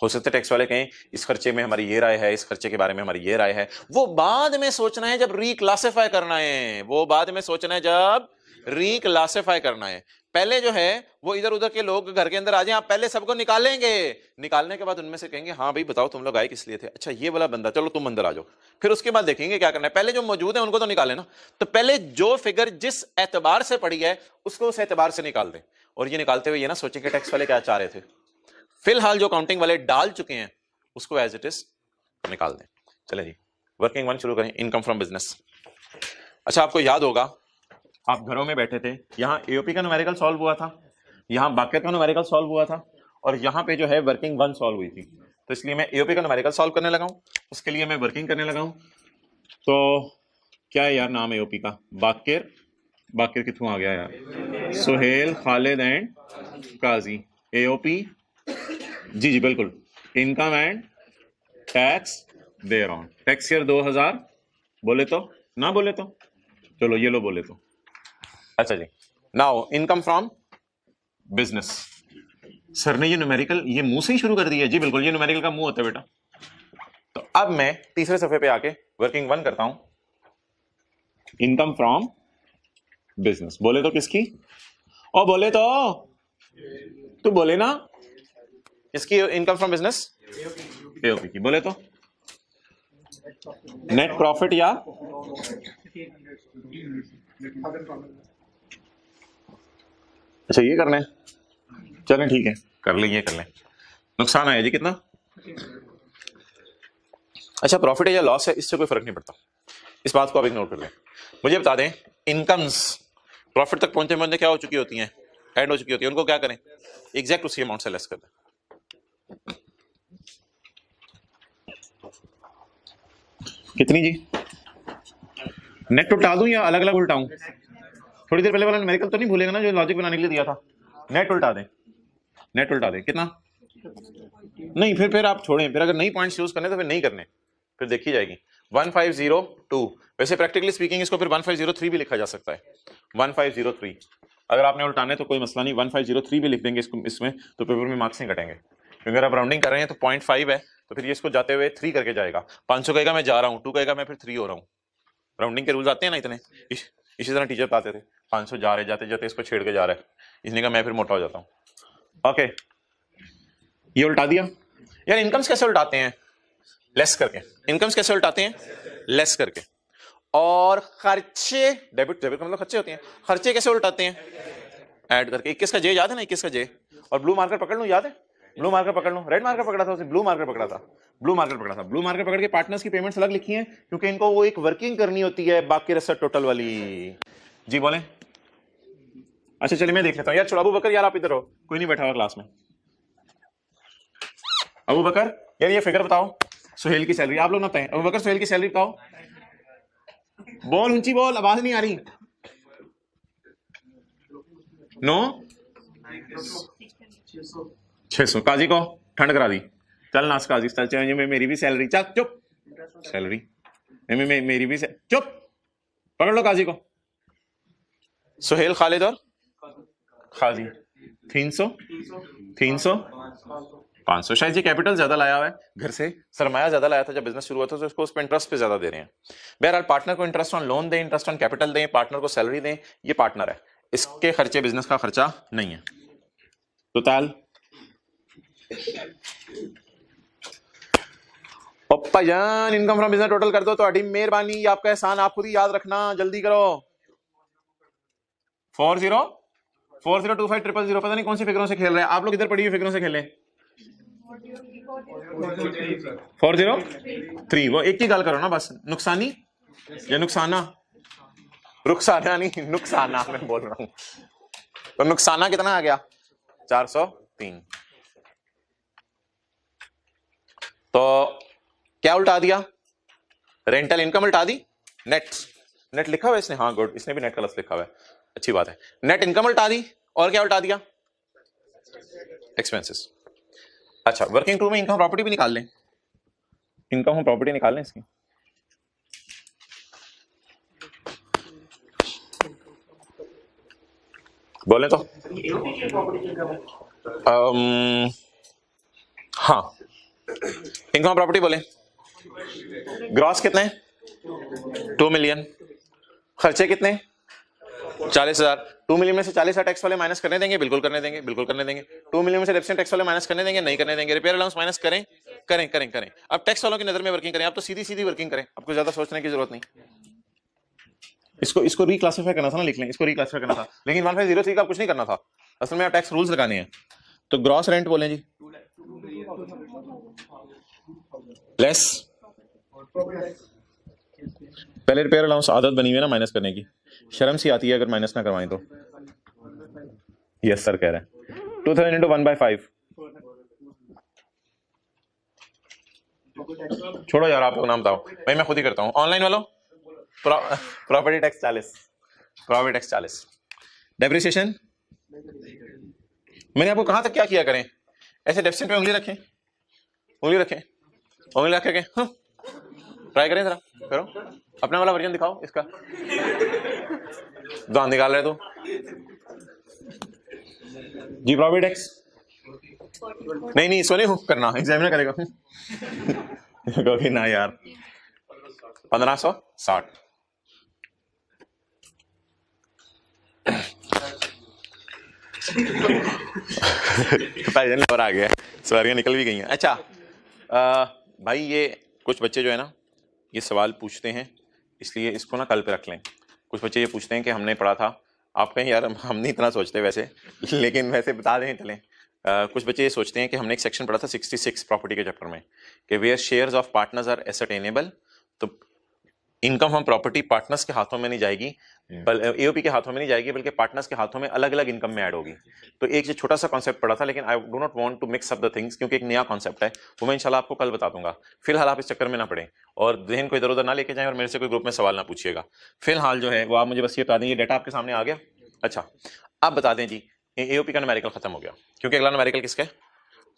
हो सकता है टैक्स वाले कहें इस खर्चे में हमारी ये राय है, इस खर्चे के बारे में हमारी ये राय है। वो बाद में सोचना है जब रिक्लासिफाई करना है, वो बाद में सोचना है जब रिक्लासिफाई करना है। पहले जो है वो इधर उधर के लोग घर के अंदर आ जाए, आप पहले सबको निकालेंगे, निकालने के बाद उनमें से कहेंगे हाँ भाई बताओ तुम लोग आए किस लिए थे? अच्छा ये वाला बंदा, चलो तुम अंदर आ जाओ। फिर उसके बाद देखेंगे क्या करना है। पहले जो मौजूद है उनको तो निकाले ना, तो पहले जो फिगर जिस एतबार से पड़ी है उसको उस एतबार से निकाल दें, और ये निकालते हुए ये ना सोचें कि टैक्स वाले क्या चाह रहे थे। फिलहाल जो काउंटिंग वाले डाल चुके हैं उसको एज इट इज निकाल दें। चलें जी, वर्किंग वन शुरू करें, इनकम फ्रॉम बिजनेस। अच्छा आपको याद होगा आप घरों में बैठे थे, यहां एओपी का न्यूमेरिकल सॉल्व हुआ था, यहां बाकिर का न्यूमेरिकल सॉल्व हुआ था, और यहां पे जो है वर्किंग वन सॉल्व हुई थी। तो इसलिए मैं एओपी का न्यूमेरिकल सॉल्व करने लगा हूं, उसके लिए मैं वर्किंग करने लगा हूं। तो क्या है यार नाम एओपी का? बाकिर, बाकिर किथों आ गया यार? सुहेल, खालिद एंड काजी। एओपी जी जी बिल्कुल, income and tax there on. Tax year 2000 बोले तो ना, बोले तो चलो ये लो बोले तो। अच्छा जी, now income from business. Sir ने ये न्यूमेरिकल ये मुंह से ही शुरू कर दिया? जी बिल्कुल, ये न्यूमेरिकल का मुंह होता है बेटा। तो अब मैं तीसरे सफे पे आके वर्किंग वन करता हूं, इनकम फ्रॉम बिजनेस। बोले तो किसकी? और बोले तो तू बोले ना इसकी इनकम फ्रॉम बिजनेस एओपी की। बोले तो नेट प्रॉफिट या अच्छा ये करना है, चलें ठीक है कर लें, ये कर लें। नुकसान आया जी कितना? अच्छा प्रॉफिट है या लॉस है इससे कोई फर्क नहीं पड़ता, इस बात को आप इग्नोर कर लें। मुझे बता दें इनकम्स प्रॉफिट तक पहुंचते पहुंचते क्या हो चुकी होती हैं? ऐड हो चुकी होती है, उनको क्या करें? एग्जैक्ट उसी अमाउंट से लेस कर दें। कितनी जी? नेट उल्टा दूं या अलग अलग उल्टाऊं? थोड़ी देर पहले वाला न्यूमेरिकल तो नहीं भूलेगा ना जो लॉजिक बनाने के लिए दिया था? नेट उल्टा दें, नेट उल्टा दें। कितना? नहीं फिर आप छोड़ें, फिर अगर नई पॉइंट्स यूज करने तो फिर नहीं करने, फिर देखी जाएगी। 1502 वैसे प्रैक्टिकली स्पीकिंग इसको फिर 1503 भी लिखा जा सकता है। 1503 अगर आपने उल्टाने तो कोई मसला नहीं, 1503 भी लिख देंगे इसको इसमें, तो पेपर में मार्क्स नहीं कटेंगे। क्योंकि अगर आप राउंडिंग कर रहे हैं तो 0.5 है, तो फिर ये इसको जाते हुए 3 करके जाएगा। 500 कहेगा मैं जा रहा हूँ, 2 कहेगा मैं फिर 3 हो रहा हूँ। राउंडिंग के रूल्स आते हैं ना इतने। इसी तरह टीचर बताते थे 500 जा रहे जाते जाते इसको छेड़ के जा रहा है, इसने कहा मैं फिर मोटा हो जाता हूँ। ओके ये उल्टा दिया। यार इनकम्स कैसे उल्टाते हैं? लेस करके। इनकम्स कैसे उल्टाते हैं? लेस करके। और खर्चे, डेबिट डेबिट का मतलब खर्चे होते हैं, खर्चे कैसे उल्टाते हैं? ऐड करके। 21 का जे याद है ना? 21 का जे। और ब्लू मार्कर पकड़ लूं, याद है? ब्लू मार्कर पकड़ लूं, रेड मार्कर पकड़ा था उसे, ब्लू मार्कर पकड़ा था, ब्लू मार्कर पकड़ा था। ब्लू मार्कर पकड़ के पार्टनर्स की पेमेंट्स अलग लिखी हैं क्योंकि इनको वो एक वर्किंग करनी होती है बाकी रेस्ट टोटल वाली। जी बोले। अच्छा चलिए मैं देख लेता हूँ यार। चलो अबू बकर यार आप इधर हो, कोई नहीं बैठा हुआ क्लास में। अबू बकर यार ये फिगर बताओ सुहेल की सैलरी, आप लोग ना बताएं। अबू बकर सुहेल की सैलरी बताओ। बोल ऊंची बोल, आवाज नहीं आ रही। 600। काजी को ठंड करा दी। चल नाच काजी, चल मेरी भी सैलरी, चल चुप। सैलरी मेरी भी चुप। पकड़ लो काजी को। सुहेल खालिद और खाजी 300 300 500। शायद ये कैपिटल ज्यादा लाया हुआ है घर से, सरमाया ज्यादा लाया था जब बिजनेस शुरू हुआ था, तो इसको उस पर इंटरेस्ट पे ज्यादा दे रहे हैं। बहरहाल पार्टनर को इंटरेस्ट ऑन लोन दें, इंटरेस्ट ऑन कैपिटल दें, पार्टनर को सैलरी दें, ये पार्टनर है, इसके खर्चे बिजनेस का खर्चा नहीं है। तो ताल पप्पा जान इनकम फ्रॉम बिजनेस टोटल कर दो तो अड़ी मेहरबानी, आपका एहसान, आप खुद ही याद रखना, जल्दी करो। 4040250000, पता नहीं कौन सी फिगरों से खेल रहे हैं आप लोग, इधर पड़ी हुई फिगरों से खेलें। 403 वो एक ही गल करो ना बस, नुकसानी या नुकसाना, रुखसाना नहीं नुकसाना मैं बोल रहा हूं। तो नुकसाना कितना आ गया? 403। तो क्या उल्टा दिया? रेंटल इनकम उल्टा दी। नेट नेट लिखा हुआ है इसने, हाँ गुड, इसने भी नेट का लफ्ज लिखा हुआ है, अच्छी बात है। नेट इनकम उल्टा दी और क्या उल्टा दिया? एक्सपेंसेस। अच्छा वर्किंग टू में इनकम प्रॉपर्टी भी निकाल लें, इनकम हम प्रॉपर्टी निकाल लें इसकी। बोले तो हाँ इनकम प्रॉपर्टी बोले। ग्रॉस कितने? 2 मिलियन। खर्चे कितने? 40,000। 2 मिलियन में से 40,000 टैक्स वाले माइनस करने देंगे? बिल्कुल करने देंगे, बिल्कुल करने देंगे। 2 मिलियन में से डेप्सिएंट टैक्स वाले माइनस करने देंगे? नहीं करने देंगे। रिपेयर अलाउंस माइनस करें? करें करें करें। अब टैक्स वालों की नजर में वर्किंग करें, आप तो सीधी सीधी वर्किंग करें, आपको ज्यादा सोचने की जरूरत नहीं। इसको रिक्लासिफाई करना था ना, लिख लें, इसको रिक्लासिफाई करना था, लेकिन 1503 का कुछ नहीं करना था, असल में आप टैक्स रूल्स लगाने हैं। तो ग्रॉस रेंट बोलें जी, लेस। पहले रिपेयर अलाउंस आदत बनी हुई है ना माइनस करने की, शर्म सी आती है अगर माइनस ना करवाएं तो। यस सर कह रहे हैं 2000 into 1/5। छोड़ो यार आप लोग नाम बताओ भाई, मैं खुद ही करता हूं। ऑनलाइन वालों property tax 40, property tax 40। Depreciation मैंने आपको कहा था क्या किया करें, ऐसे डेफिसिट पे उंगली रखें, उंगली रखें, उंगली रख के ट्राई करें, जरा करो अपना वाला वर्जन दिखाओ इसका। दांत निकाल रहे तो जी प्रॉपर्टी टैक्स नहीं इसको नहीं करना, एग्जामिनर करेगा। कभी ना यार 1560। और आ गया, सवारियां निकल भी गई हैं। अच्छा भाई, ये कुछ बच्चे जो है ना ये सवाल पूछते हैं, इसलिए इसको ना कल पे रख लें। कुछ बच्चे ये पूछते हैं कि हमने पढ़ा था, आप कहें यार हम नहीं इतना सोचते वैसे, लेकिन वैसे बता दें चलें। कुछ बच्चे ये सोचते हैं कि हमने एक सेक्शन पढ़ा था 66 प्रॉपर्टी के चैप्टर में कि where shares of partners are ascertainable, तो इनकम फ्रॉम प्रॉपर्टी पार्टनर्स के हाथों में नहीं जाएगी, एओपी के हाथों में नहीं जाएगी, बल्कि पार्टनर्स के हाथों में अलग अलग इनकम में ऐड होगी। तो एक जो छोटा सा कॉन्सेप्ट पढ़ा था, लेकिन I do not want to mix up the things, क्योंकि एक नया कॉन्सेप्ट है, वो मैं इंशाल्लाह आपको कल बता दूंगा। फिलहाल आप इस चक्कर में ना पड़े और जहन को इधर उधर ना लेके जाएं और मेरे से कोई ग्रुप में सवाल ना पूछिएगा। फिलहाल जो है वो आप मुझे बस ये बता दें, ये डाटा आपके सामने आ गया। अच्छा, आप बता दें जी, एओपी का न्यूमेरिकल खत्म हो गया, क्योंकि अगला न्यूमेरिकल किसका है?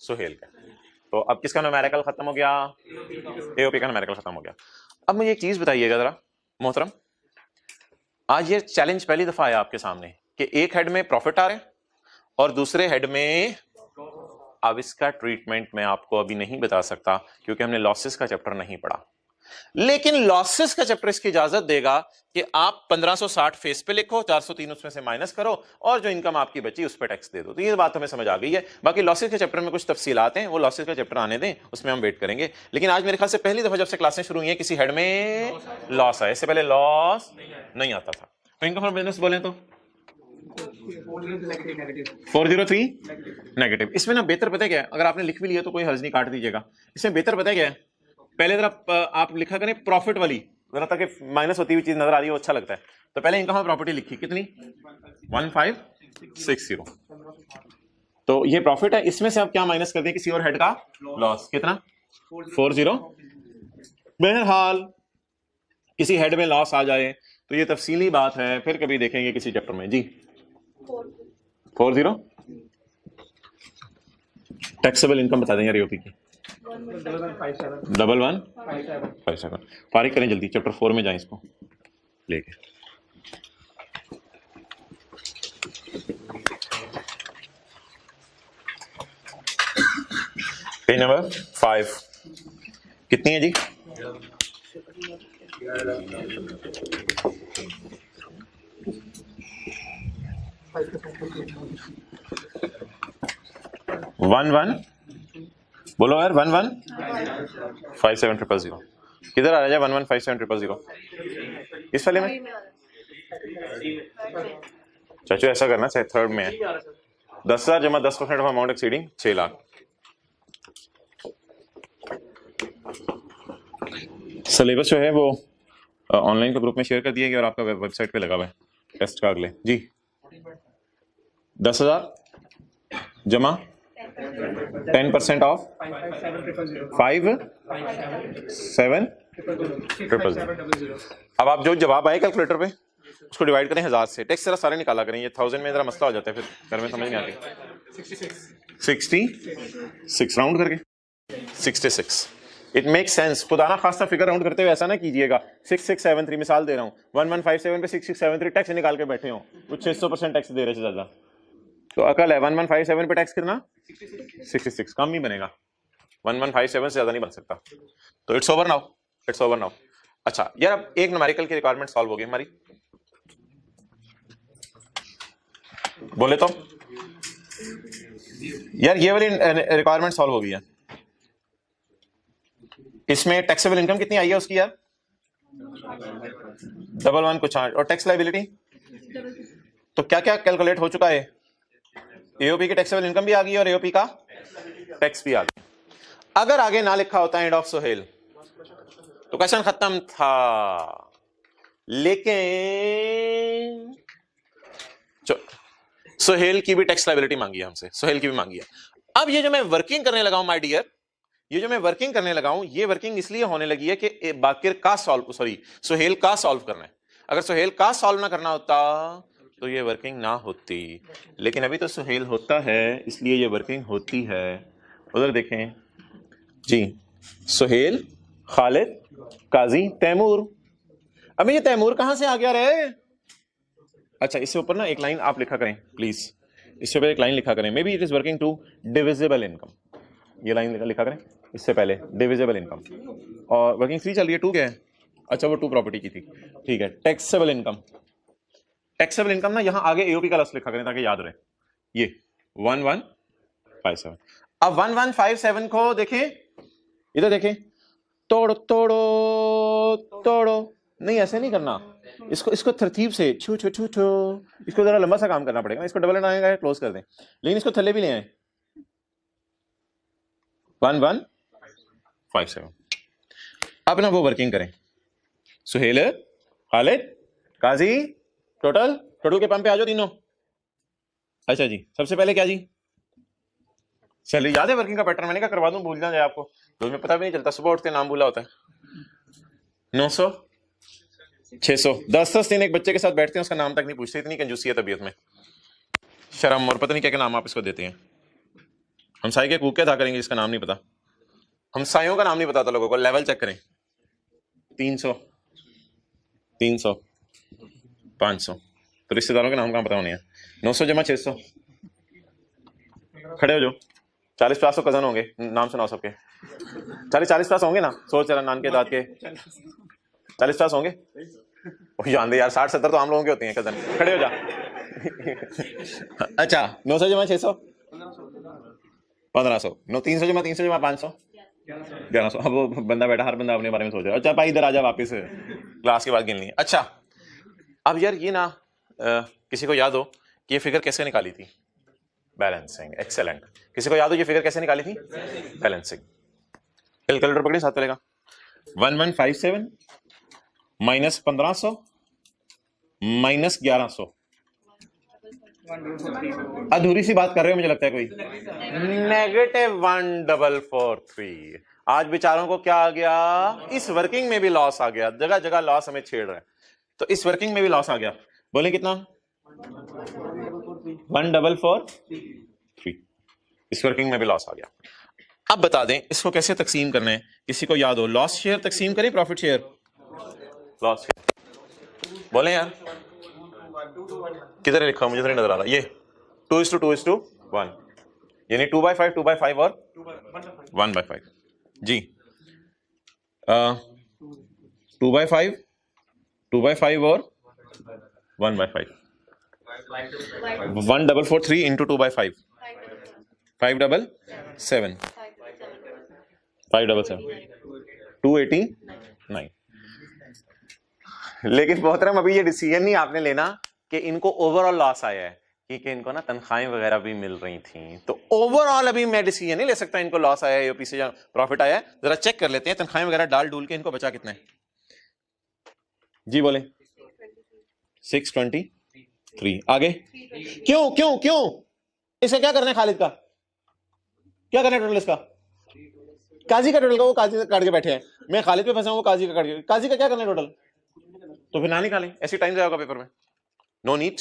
सुहेल का। तो अब किसका न्यूमेरिकल खत्म हो गया? एओपी का न्यूमेरिकल खत्म हो गया। अब मुझे एक चीज बताइएगा जरा मोहतरम, आज ये चैलेंज पहली दफा आया आपके सामने कि एक हेड में प्रॉफिट आ रहे हैं और दूसरे हेड में, अब इसका ट्रीटमेंट मैं आपको अभी नहीं बता सकता क्योंकि हमने लॉसेस का चैप्टर नहीं पढ़ा, लेकिन लॉसेस का चैप्टर इसकी इजाजत देगा कि आप 1560 फेस पे लिखो, 403 उसमें से माइनस करो और जो इनकम आपकी बची उस पर टैक्स दे दो। तो ये बात हमें समझ आ गई है। बाकी लॉसेस के चैप्टर में कुछ तफसीलात हैं, वो लॉसेस का चैप्टर आने दें, उसमें हम वेट करेंगे। लेकिन आज मेरे ख्याल से पहली दफा जब से क्लासें शुरू हुई हैं किसी हेड में लॉस आया, इससे पहले लॉस नहीं आता था। तो इनकम फ्रॉम बिजनेस बोले तो 403 नेगेटिव। इसमें ना बेहतर पता है क्या है, अगर आपने लिख भी लिया तो कोई हर्ज नहीं, काट दीजिएगा। इसमें बेहतर पता है क्या है, पहले जरा आप लिखा करें प्रॉफिट वाली, जरा ताकि माइनस होती हुई चीज नजर आ रही है वो अच्छा लगता है। तो पहले इनकम प्रॉपर्टी लिखी कितनी? 1560। तो ये प्रॉफिट है, इसमें से आप क्या माइनस कर दें? किसी और हेड का लॉस। कितना? 40। बहरहाल किसी हेड में लॉस आ जाए तो ये तफसीली बात है, फिर कभी देखेंगे किसी चैप्टर में जी। 40 टैक्सेबल इनकम बता देंगे एओपी की 1157। फारिग करें जल्दी, चैप्टर 4 में जाएं इसको लेके। पेज नंबर 5 कितनी है जी? 11 बोलो यार, 115700। किधर आ जाए 115700? इस वाले में चाचू ऐसा करना, चाहे थर्ड में है 10,000 जमा 10% of amount exceeding 6 lakh. Syllabus जो है वो ऑनलाइन के ग्रुप में शेयर कर दिया गया और आपका वेबसाइट पे लगा हुआ है टेस्ट का। अगले जी 10,000 जमा 10% ऑफ 5,7,000। अब आप जो जवाब आए कैलकुलेटर पे उसको डिवाइड करें 1000 से, टैक्स जरा सारे निकाला करें, ये 1000 में जरा मसला हो जाता है, फिर घर में समझ नहीं आती। 66 राउंड करके 66 इट मेक सेंस। खुदा ना खासा फिगर राउंड करते हुए ऐसा ना कीजिएगा 6673 मिसाल दे रहा हूँ 1157 पे 6673 टैक्स निकाल के बैठे हो, कुछ 600% टैक्स दे रहे से ज्यादा। तो अकल है 1157 पे टैक्स कितना? 66, कम ही बनेगा, 1157 से ज्यादा नहीं बन सकता। तो it's over now, it's over now. अच्छा यार, अब एक न्यूमेरिकल की रिक्वायरमेंट सॉल्व हो गई हमारी, बोले तो यार ये वाली रिक्वायरमेंट सॉल्व हो गई है। इसमें टैक्सेबल इनकम कितनी आई है उसकी यार? 11 कुछ, और टैक्स लायबिलिटी तो क्या क्या कैलकुलेट हो चुका है? एओपी की टैक्सेबल इनकम भी आ गई और एओपी का टैक्स भी आ गया। अगर आगे ना लिखा होता एंड ऑफ सोहेल तो क्वेश्चन खत्म था, लेकिन सोहेल की भी टैक्स लायबिलिटी मांगी है हमसे, सोहेल की भी मांगी है। अब ये जो मैं वर्किंग करने लगा हूं माय डियर, ये जो मैं वर्किंग करने लगा हूं, ये वर्किंग इसलिए होने लगी है कि बाकिर का सॉल्व, सॉरी सोहेल का सॉल्व करना है। अगर सोहेल का सॉल्व ना करना होता तो ये वर्किंग ना होती, लेकिन अभी तो सोहेल होता है इसलिए ये वर्किंग होती है। उधर देखें जी, सोहेल, खालिद, काजी, तैमूर। अभी ये तैमूर कहां से आ गया रे? अच्छा, इससे ऊपर ना एक लाइन आप लिखा करें प्लीज, इससे ऊपर एक लाइन लिखा करें, may be it is working to divisible income. ये लाइन लिखा करें इससे पहले, डिविजिबल इनकम। और वर्किंग 3 चल रही है, 2 क्या है? अच्छा वो 2 प्रॉपर्टी की थी, ठीक है। टैक्सेबल इनकम, टैक्सेबल इनकम ना यहाँ आगे एओपी का लफ्ज लिखा करें ताकि याद रहे। ये 1157। अब 1157 को देखें, इधर देखें, तोड़ो तोड़ो तोड़ो, नहीं ऐसे नहीं करना, इसको तरतीब से छू छू छू छू, इसको जरा लंबा सा काम करना पड़ेगा, इसको डबल एंड आएगा क्लोज कर दें, लेकिन इसको थल्ले भी ले आए 1157। अब ना वो वर्किंग करें, सुहेल, खालिद, काजी, टोटल के पंप पे आ जाओ तीनों। अच्छा जी, सबसे पहले क्या जी, चलिए याद है वर्किंग का पैटर्न, मैंने कहा करवा दूं, भूल जाए आपको, रोज में पता भी नहीं चलता, सुबह उठते नाम भूला होता है। 900 600 10 दिन एक बच्चे के साथ बैठते हैं, उसका नाम तक नहीं पूछते, इतनी कंजूसी है तबीयत में, शर्म और पता नहीं क्या क्या नाम आप इसको देते हैं। हमसाई के कूक क्या था करेंगे, इसका नाम नहीं पता, हमसाइयों का नाम नहीं पता था लोगों को। लेवल चेक करें, 300 500, तो रिश्तेदारों के नाम कहाँ पता होने हैं। 900 जमा 600, खड़े हो जो, 40-50 कजन होंगे, नाम सुनाओ सबके। 40-50 होंगे ना, सोच जरा, नान के दाद के 40-50 होंगे, जान दे यार, 60-70 तो आम लोगों के होते हैं कजन, खड़े हो जा। अच्छा 900 जमा 600 1500, 300 जमा 500 1100। अब वो बंदा बैठा, हर बंदा अपने बारे में सोच रहा है। अच्छा भाई इधर आजा, वापस क्लास के बाद गिननी है। अच्छा अब यार ये ना किसी को याद हो कि ये फिगर कैसे निकाली थी, बैलेंसिंग, एक्सेलेंट। किसी को याद हो ये फिगर कैसे निकाली थी, बैलेंसिंग। कैलकुलेटर पकड़े, साथ चलेगा। 1157 माइनस 1500 माइनस 1100, अधूरी सी बात कर रहे हो मुझे लगता है कोई, -1443। आज बेचारों को क्या आ गया, इस वर्किंग में भी लॉस आ गया, जगह जगह लॉस हमें छेड़ रहा है, तो इस वर्किंग में भी लॉस आ गया। बोले कितना, 1443, इस वर्किंग में भी लॉस आ गया। अब बता दें इसको कैसे तकसीम करना है, किसी को याद हो, लॉस शेयर तकसीम करें, प्रॉफिट शेयर, लॉस शेयर, बोले यार किधर लिखा, मुझे तो नहीं नजर आ रहा, ये 2:2:1, यानी 2/5 2/5 और 1/5 जी, 2/5 2/5 और 1/5, 1443 इंटू 2/5, 577 289। लेकिन मोहतरम अभी ये डिसीजन नहीं आपने लेना कि इनको ओवरऑल लॉस आया है, क्योंकि इनको ना तनख्वाहें वगैरह भी मिल रही थी, तो ओवरऑल अभी मैं डिसीजन नहीं ले सकता इनको लॉस आया है यूपी से प्रॉफिट आया है। जरा चेक कर लेते हैं तनख्वाहें वगैरह डाल डूल के इनको बचा कितना है जी, बोले 623। आगे क्यों क्यों क्यों, इसे क्या करना है, खालिद का क्या करना है टोटल, इसका काजी का टोटल का, वो काजी का काट के बैठे हैं, मैं खालिद पे फंसा हूं, वो काजी का काट के, काजी का क्या करना है टोटल, तो फिर ना निकालें, ऐसी टाइम जाएगा पेपर में, नो नीड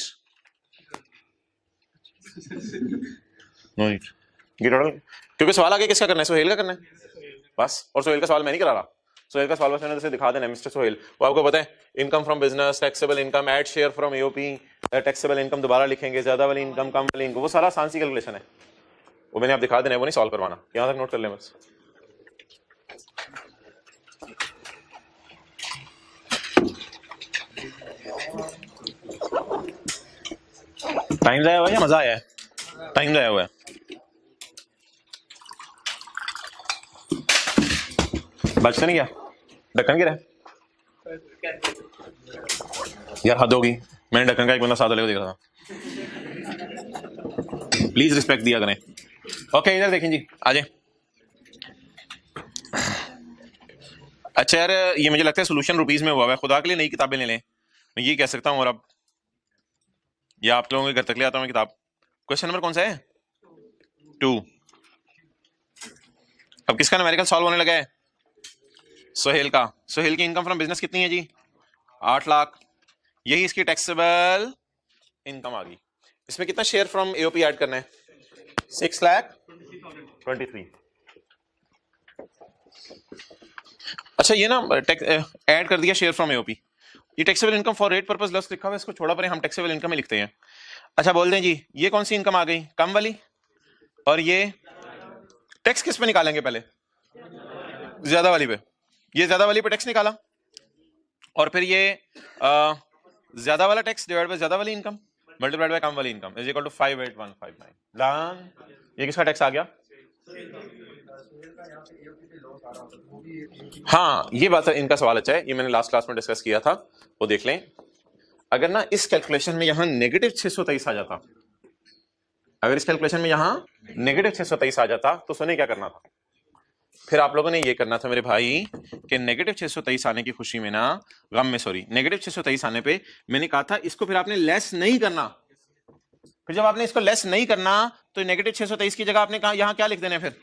नो नीड ये टोटल, क्योंकि सवाल आगे किसका करना है, सोहेल का करना है बस, और सोहेल का सवाल मैं नहीं करा रहा, सोहेल का सवाल बस मैंने दिखा देना, मिस्टर सोहेल, वो आपको पता है income from business, taxable income, add share from AOP, taxable income दोबारा लिखेंगे, ज्यादा वाली इनकम, कम वाली इनकम, वो सारा आसान सी कैलकुलेशन है, वो मैंने आप दिखा देना है, वो नहीं सॉल्व करवाना, यहां तक नोट कर लें बस। टाइम जाया हुआ है या मजा आया है, टाइम जाया हुआ है, बच तो नहीं गया, ढक्कन गिरा यार, हद होगी, मैंने ढक्कन का एक बंदा साथ वाले को देख रहा था, प्लीज रिस्पेक्ट दिया करें। ओके इधर देखें जी, आ जाए। अच्छा यार ये मुझे लगता है सोल्यूशन रुपीस में हुआ है, खुदा के लिए नई किताबें ले लें, मैं ये कह सकता हूँ, और अब ये आप लोगों के घर तक ले आता हूँ किताब। क्वेश्चन नंबर कौन सा है, 2। अब किसका न्यूमेरिकल सॉल्व होने लगा है, सोहेल का। सोहेल की इनकम फ्रॉम बिजनेस कितनी है जी, 8 लाख, यही इसकी टैक्सेबल इनकम आ गई। इसमें कितना शेयर फ्रॉम एओपी ऐड करना है, 6,23,000। अच्छा ये ना ऐड कर दिया शेयर फ्रॉम एओपी, ये taxable income for rate purpose loss लिखा हुआ है, इसको छोड़ा पड़े, हम टैक्सेबल इनकम ही लिखते हैं। अच्छा बोल दें जी ये कौन सी इनकम आ गई, कम वाली, और ये टैक्स किस पे निकालेंगे पहले, ज्यादा वाली पे, ये ज्यादा वाली पे टैक्स निकाला, और फिर ये ज्यादा वाला टैक्स डिवाइड बाय ज्यादा वाली इनकम, मल्टीप्लाइड बाय कम वाली income is equal to 58159। Done. ये किसका टैक्स आ गया? हाँ ये बात है, इनका सवाल अच्छा है, ये मैंने लास्ट क्लास में डिस्कस किया था, वो देख लें। अगर ना इस कैलकुलेशन में यहां नेगेटिव 623 आ जाता, अगर इस कैलकुलेशन में यहां नेगेटिव 623 आ जाता तो सुने क्या करना था? फिर आप लोगों ने ये करना था मेरे भाई कि नेगेटिव 623 आने की खुशी में ना, गम में सॉरी, नेगेटिव 623 आने पे मैंने कहा था इसको फिर आपने लेस नहीं करना। फिर जब आपने इसको लेस नहीं करना तो नेगेटिव 623 की जगह आपने कहा यहां क्या लिख देना है फिर?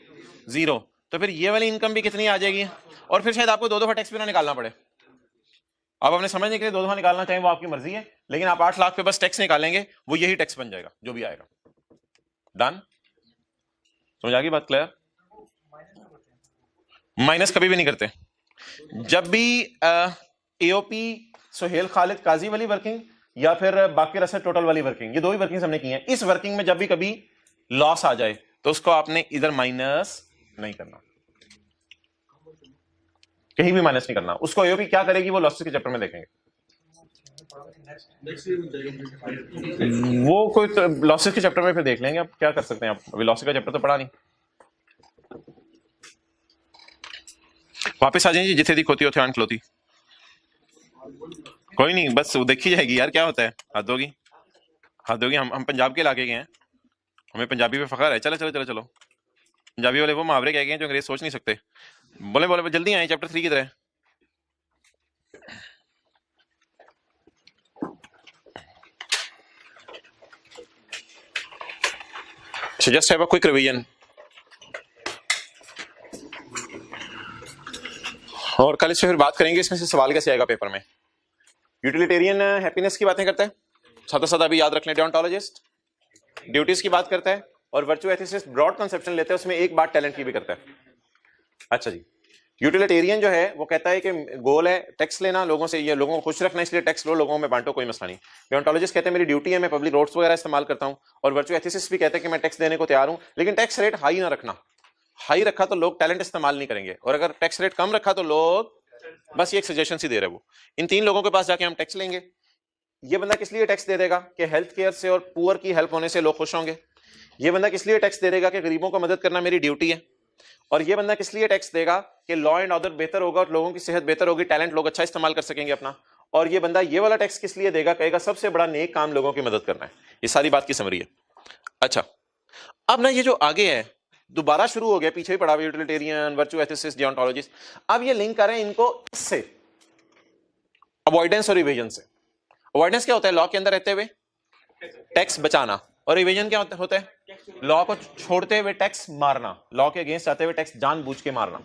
0। तो फिर ये वाली इनकम भी कितनी आ जाएगी, और फिर शायद आपको दो दफा टैक्स भी ना निकालना पड़े। आप अपने समझने के लिए दो दफा निकालना चाहें वो आपकी मर्जी है, लेकिन आप 8 लाख पे बस टैक्स निकालेंगे, वो यही टैक्स बन जाएगा जो भी आएगा। डन? समझ आ गई बात? क्लियर? माइनस कभी भी नहीं करते। जब भी एओपी सुहेल खालिद काजी वाली वर्किंग या फिर बाकी रसद टोटल वाली वर्किंग, ये दो ही वर्किंग हमने की हैं, इस वर्किंग में जब भी कभी लॉस आ जाए तो उसको आपने इधर माइनस नहीं करना, कहीं भी माइनस नहीं करना। उसको एओपी क्या करेगी वो लॉसेस के चैप्टर में देखेंगे। वो कोई तो लॉसेस के चैप्टर में फिर देख लेंगे, आप क्या कर सकते हैं, आप अभी लॉसेस का चैप्टर तो पढ़ा नहीं। वापस आ जाइए, जिथे दी खोती होते आन खलोती। कोई नहीं, बस देखी जाएगी यार क्या होता है। हद होगी, हद होगी। हम पंजाब के इलाके के हैं, हमें पंजाबी पे फख्र है। चलो चलो चलो चलो, पंजाबी वाले वो मुहावरे कह गए हैं जो अंग्रेज सोच नहीं सकते। बोले बोले जल्दी आए, चैप्टर 3 की तरह। So just have a quick revision. और कल इससे फिर बात करेंगे इसमें से सवाल कैसे आएगा पेपर में। यूटिलिटेरियन हैप्पीनेस की बातें करता है, सादा सादा भी याद रख लें। डियोंटोलॉजिस्ट ड्यूटीज की बात करता है, और वर्चुअल एथिसिस्ट ब्रॉड कंसेप्शन लेते हैं, उसमें एक बात टैलेंट की भी करता है। अच्छा जी, यूटिलिटेरियन जो है वो कहता है कि गोल है टैक्स लेना लोगों से, ये लोगों को खुश रखना, इसलिए टैक्स लो, लोगों में बांटो, कोई मसला नहीं। डियोंटोलॉजिस्ट कहते हैं मेरी ड्यूटी है, मैं पब्लिक रोड्स वगैरह इस्तेमाल करता हूं। और वर्चुअल एथिसिस्ट भी कहते हैं कि मैं टैक्स देने को तैयार हूं, लेकिन टैक्स रेट हाई ना रखना। हाई रखा तो लोग टैलेंट इस्तेमाल नहीं करेंगे, और अगर टैक्स रेट कम रखा तो लोग, बस ये एक सजेशन सी दे रहे वो। इन 3 लोगों के पास जाके हम टैक्स लेंगे। ये बंदा किस लिए टैक्स दे देगा कि हेल्थ केयर से और पुअर की हेल्प होने से लोग खुश होंगे। ये बंदा किस लिए टैक्स दे देगा कि गरीबों को मदद करना मेरी ड्यूटी है। और ये बंदा किस लिए टैक्स देगा कि लॉ एंड ऑर्डर बेहतर होगा और लोगों की सेहत बेहतर होगी, टैलेंट लोग अच्छा इस्तेमाल कर सकेंगे अपना। और ये बंदा ये वाला टैक्स किस लिए देगा, कहेगा सबसे बड़ा नेक काम लोगों की मदद करना है। ये सारी बात की समरी है। अच्छा, अब ना ये जो आगे है दोबारा शुरू हो गया, पीछे ही पड़ा हुआ यूटिलिटेरियन, वर्चुअल एथिसिस्ट, डियोंटोलॉजिस्ट। अब ये लिंक कर रहे हैं इनको इससे, अवॉइडेंस और इवेजन से। अवॉइडेंस क्या होता है? लॉ के अंदर रहते हुए टैक्स बचाना, और इवेजन क्या होता है? लॉ को छोड़ते हुए टैक्स मारना, लॉ के अगेंस्ट आते हुए टैक्स जानबूझ के मारना।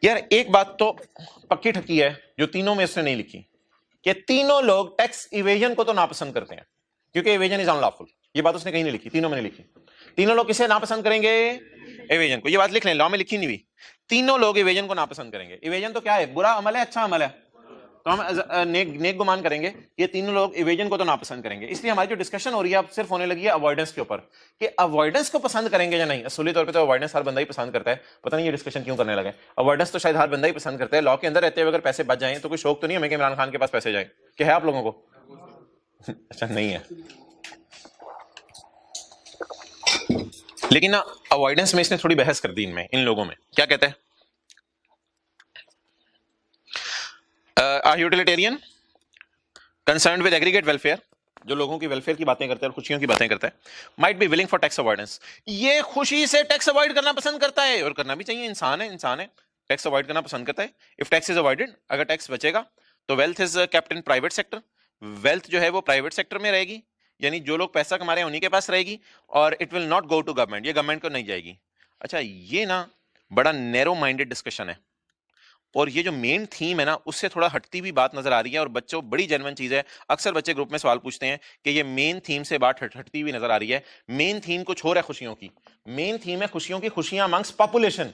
यार एक बात तो पक्की ठकी है जो तीनों में उसने नहीं लिखी, कि तीनों लोग टैक्स इवेजन को तो नापसंद करते हैं, क्योंकि इवेजन इज अनलॉफुल। ये बात उसने कहीं नहीं लिखी, तीनों में नहीं लिखी। तीनों लोग किसे नापसंद करेंगे? इवेजन को। ये बात लिख लें, लॉ में लिखी नहीं हुई। तीनों लोग इवेजन को नापसंद करेंगे। इवेजन तो क्या है? बुरा अमल है, अच्छा अमल है, तो हम नेक गुमान करेंगे। ये तीनों लोग इवेजन को तो नापसंद करेंगे। इसलिए हमारी जो डिस्कशन हो रही है अब सिर्फ होने लगी है अवॉइडेंस के ऊपर, कि अवॉइडेंस को पसंद करेंगे या नहीं। असली तौर पे तो अवॉइडेंस हर बंदा ही पसंद करता है, पता नहीं ये डिस्कशन क्यों करने लगे। अवॉइडेंस तो शायद हर बंदा ही पसंद करता है। लॉ के अंदर रहते हुए अगर पैसे बच जाएं तो कोई शौक तो नहीं हमें कि इमरान खान के पास पैसे जाए, कि है आप लोगों को? अच्छा नहीं है, लेकिन ना अवॉइडेंस में इसने थोड़ी बहस कर दी इनमें, इन लोगों में। क्या कहते हैं? Utilitarian concerned with aggregate welfare, जो लोगों की वेलफेयर की बातें करता है और खुशियों की बातें करता है, might be willing for tax avoidance. ये खुशी से टैक्स अवॉइड करना पसंद करता है, और करना भी चाहिए, इंसान है, टैक्स अवॉइड करना पसंद करता है। इफ टैक्स इज अवॉइडेड, अगर टैक्स बचेगा तो wealth is kept in private sector, wealth जो है वो प्राइवेट सेक्टर में रहेगी, यानी जो लोग पैसा कमा रहे हैं उन्हीं के पास रहेगी, और it will not go to government, ये गवर्नमेंट को नहीं जाएगी। अच्छा, ये ना बड़ा नैरो माइंडेड डिस्कशन है, और ये जो मेन थीम है ना उससे थोड़ा हटती भी बात नजर आ रही है। और बच्चों बड़ी जेन्युइन चीज है, अक्सर बच्चे ग्रुप में सवाल पूछते हैं कि ये मेन थीम से बात हटती हुई नजर आ रही है। मेन थीम कुछ और है खुशियों की, मेन थीम है खुशियों की, खुशियां अमंग्स पॉपुलेशन।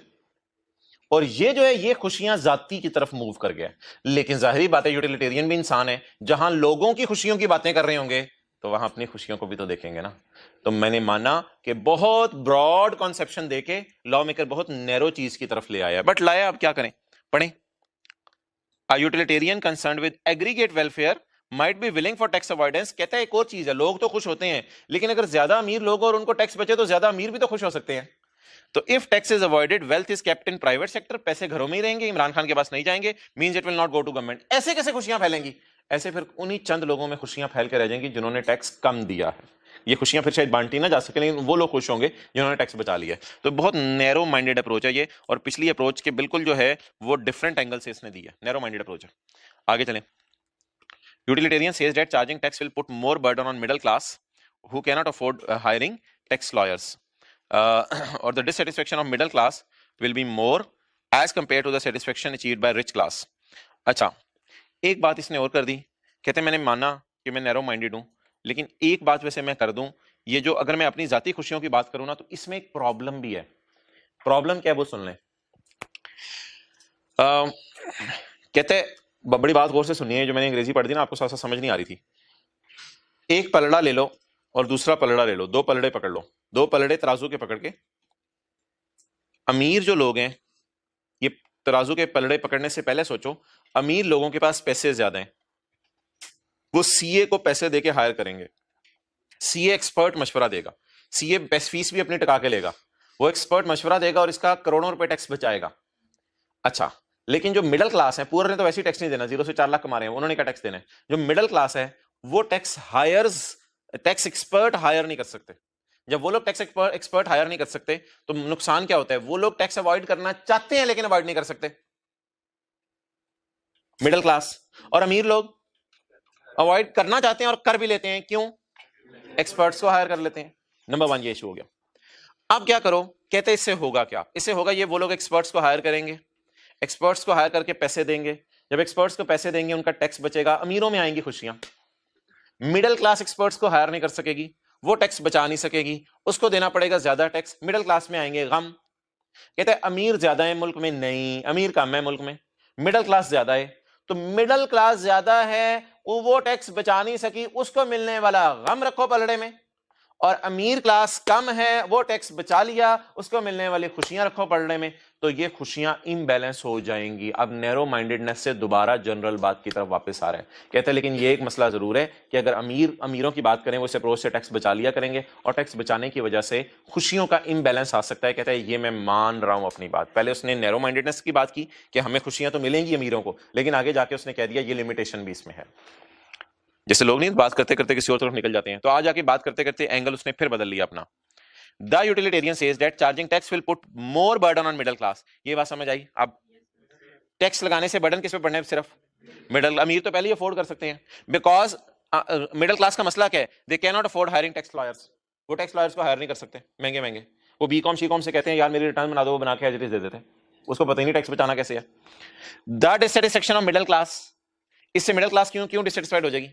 और ये जो है ये खुशियां जाति की तरफ मूव कर गया। लेकिन जाहिर बात है यूटिलिटेरियन भी इंसान है, जहां लोगों की खुशियों की बातें कर रहे होंगे तो वहां अपनी खुशियों को भी तो देखेंगे ना। तो मैंने माना कि बहुत ब्रॉड कॉन्सेप्शन देके लॉ मेकर बहुत नैरो चीज की तरफ ले आया, बट लाया, अब क्या करें, पढ़ें। A utilitarian concerned with aggregate welfare might be willing for tax avoidance. कहता है एक और चीज है, लोग तो खुश होते हैं, लेकिन अगर ज्यादा अमीर लोग और उनको टैक्स बचे तो ज्यादा अमीर भी तो खुश हो सकते हैं। तो if tax is avoided wealth is kept in private sector, पैसे घरों में ही रहेंगे, इमरान खान के पास नहीं जाएंगे, means it will not go to government. ऐसे कैसे खुशियां फैलेंगी? ऐसे फिर उन्हीं चंद लोगों में खुशियां फैल के रह जाएंगी जिन्होंने टैक्स कम दिया है। ये खुशियां फिर शायद बांटी ना जा सके, लेकिन वो लोग खुश होंगे जिन्होंने टैक्स बचा लिया है। तो बहुत नैरो माइंडेड अप्रोच है ये, और पिछली अप्रोच के बिल्कुल जो है वो डिफरेंट एंगल से इसने दी है, नैरो माइंडेड अप्रोच है। आगे चलें। Utilitarian says that charging tax will put more burden on middle class who can not afford hiring tax lawyers, और the dissatisfaction of middle class will be more as compare to the satisfaction achieved by rich class. अच्छा, एक बात इसने और कर दी, कहते हैं मैंने माना कि मैं नैरो माइंडेड हूं, लेकिन एक बात वैसे मैं कर दूं, ये जो अगर मैं अपनी जाती खुशियों की बात करूं ना, तो इसमें एक प्रॉब्लम भी है। प्रॉब्लम क्या है वो सुन लें। कहते बड़ी बात गौर से सुनिए, जो मैंने अंग्रेजी पढ़ दी ना, आपको साथ समझ नहीं आ रही थी। एक पलड़ा ले लो और दूसरा पलड़ा ले लो, दो पलड़े पकड़ लो, दो पलड़े तराजू के पकड़ के, अमीर जो लोग हैं, ये तराजू के पलड़े पकड़ने से पहले सोचो, अमीर लोगों के पास पैसे ज्यादा हैं, वो सीए को पैसे देके हायर करेंगे, सीए एक्सपर्ट मशवरा देगा, सीए फीस भी अपनी टका के लेगा, वो एक्सपर्ट मशवरा देगा और इसका करोड़ों रुपए टैक्स बचाएगा। अच्छा, लेकिन जो मिडिल क्लास है, पूरे ने तो वैसे ही टैक्स नहीं देना, 0 से 4 लाख कमा रहे हैं, उन्होंने क्या टैक्स देना है? जो मिडिल क्लास है वो टैक्स एक्सपर्ट हायर नहीं कर सकते। जब वो लोग टैक्स एक्सपर्ट हायर नहीं कर सकते तो नुकसान क्या होता है? वो लोग टैक्स अवॉइड करना चाहते हैं लेकिन अवॉइड नहीं कर सकते, मिडिल क्लास। और अमीर लोग अवॉइड करना चाहते हैं और कर भी लेते हैं, क्यों? एक्सपर्ट्स को हायर कर लेते हैं। नंबर 1 ये इशू हो गया। अब क्या करो? कहते इससे होगा क्या? इससे होगा ये, वो लोग एक्सपर्ट्स को हायर करेंगे, एक्सपर्ट्स को हायर करके पैसे देंगे, जब एक्सपर्ट्स को पैसे देंगे उनका टैक्स बचेगा, अमीरों में आएंगी खुशियां। मिडिल क्लास एक्सपर्ट्स को हायर नहीं कर सकेगी, वो टैक्स बचा नहीं सकेगी, उसको देना पड़ेगा ज्यादा टैक्स, मिडिल क्लास में आएंगे गम। कहते हैं अमीर ज्यादा है मुल्क में, नहीं, अमीर कम है मुल्क में, मिडिल क्लास ज्यादा है। तो मिडिल क्लास ज्यादा है, वो टैक्स बचा नहीं सकी, उसको मिलने वाला गम रखो पलड़े में, और अमीर क्लास कम है, वो टैक्स बचा लिया, उसको मिलने वाली खुशियां रखो पलड़े में। तो ये खुशियां इम्बैलेंस हो जाएंगी। अब नैरो माइंडेडनेस से दोबारा जनरल बात की तरफ वापस आ रहे हैं। कहते हैं लेकिन ये एक मसला जरूर है कि अगर अमीरों की बात करें, वो इस अप्रोच से टैक्स बचा लिया करेंगे, और टैक्स बचाने की वजह से खुशियों का इम्बैलेंस आ सकता है। कहता है ये मैं मान रहा हूं अपनी बात। पहले उसने नैरो माइंडेडनेस की बात की कि हमें खुशियां तो मिलेंगी अमीरों को, लेकिन आगे जाके उसने कह दिया ये लिमिटेशन भी इसमें है। जैसे लोग नहीं बात करते करते किसी और तरफ निकल जाते हैं, तो आज आके बात करते करते एंगल उसने फिर बदल लिया अपना। The utilitarian says that charging tax will put more burden on middle class. ये बात समझ आई? अब टैक्स लगाने से बर्डन किस पे पड़ना है? सिर्फ मिडिल। अमीर तो पहले ही अफोर्ड कर सकते हैं, बिकॉज मिडिल क्लास का मसला क्या है? They can not afford hiring tax lawyers. वो टैक्स लॉयर्स को हायर नहीं कर सकते, महंगे महंगे। वो बीकॉम शीकॉम से कहते हैं यार मेरी रिटर्न बना दो, वो बना के एज इट इज दे देते हैं, उसको पता ही नहीं टैक्स बचाना कैसे है। The dissatisfaction of middle class, इससे मिडिल क्लास क्यों डिससैटिस्फाइड हो जाएगी?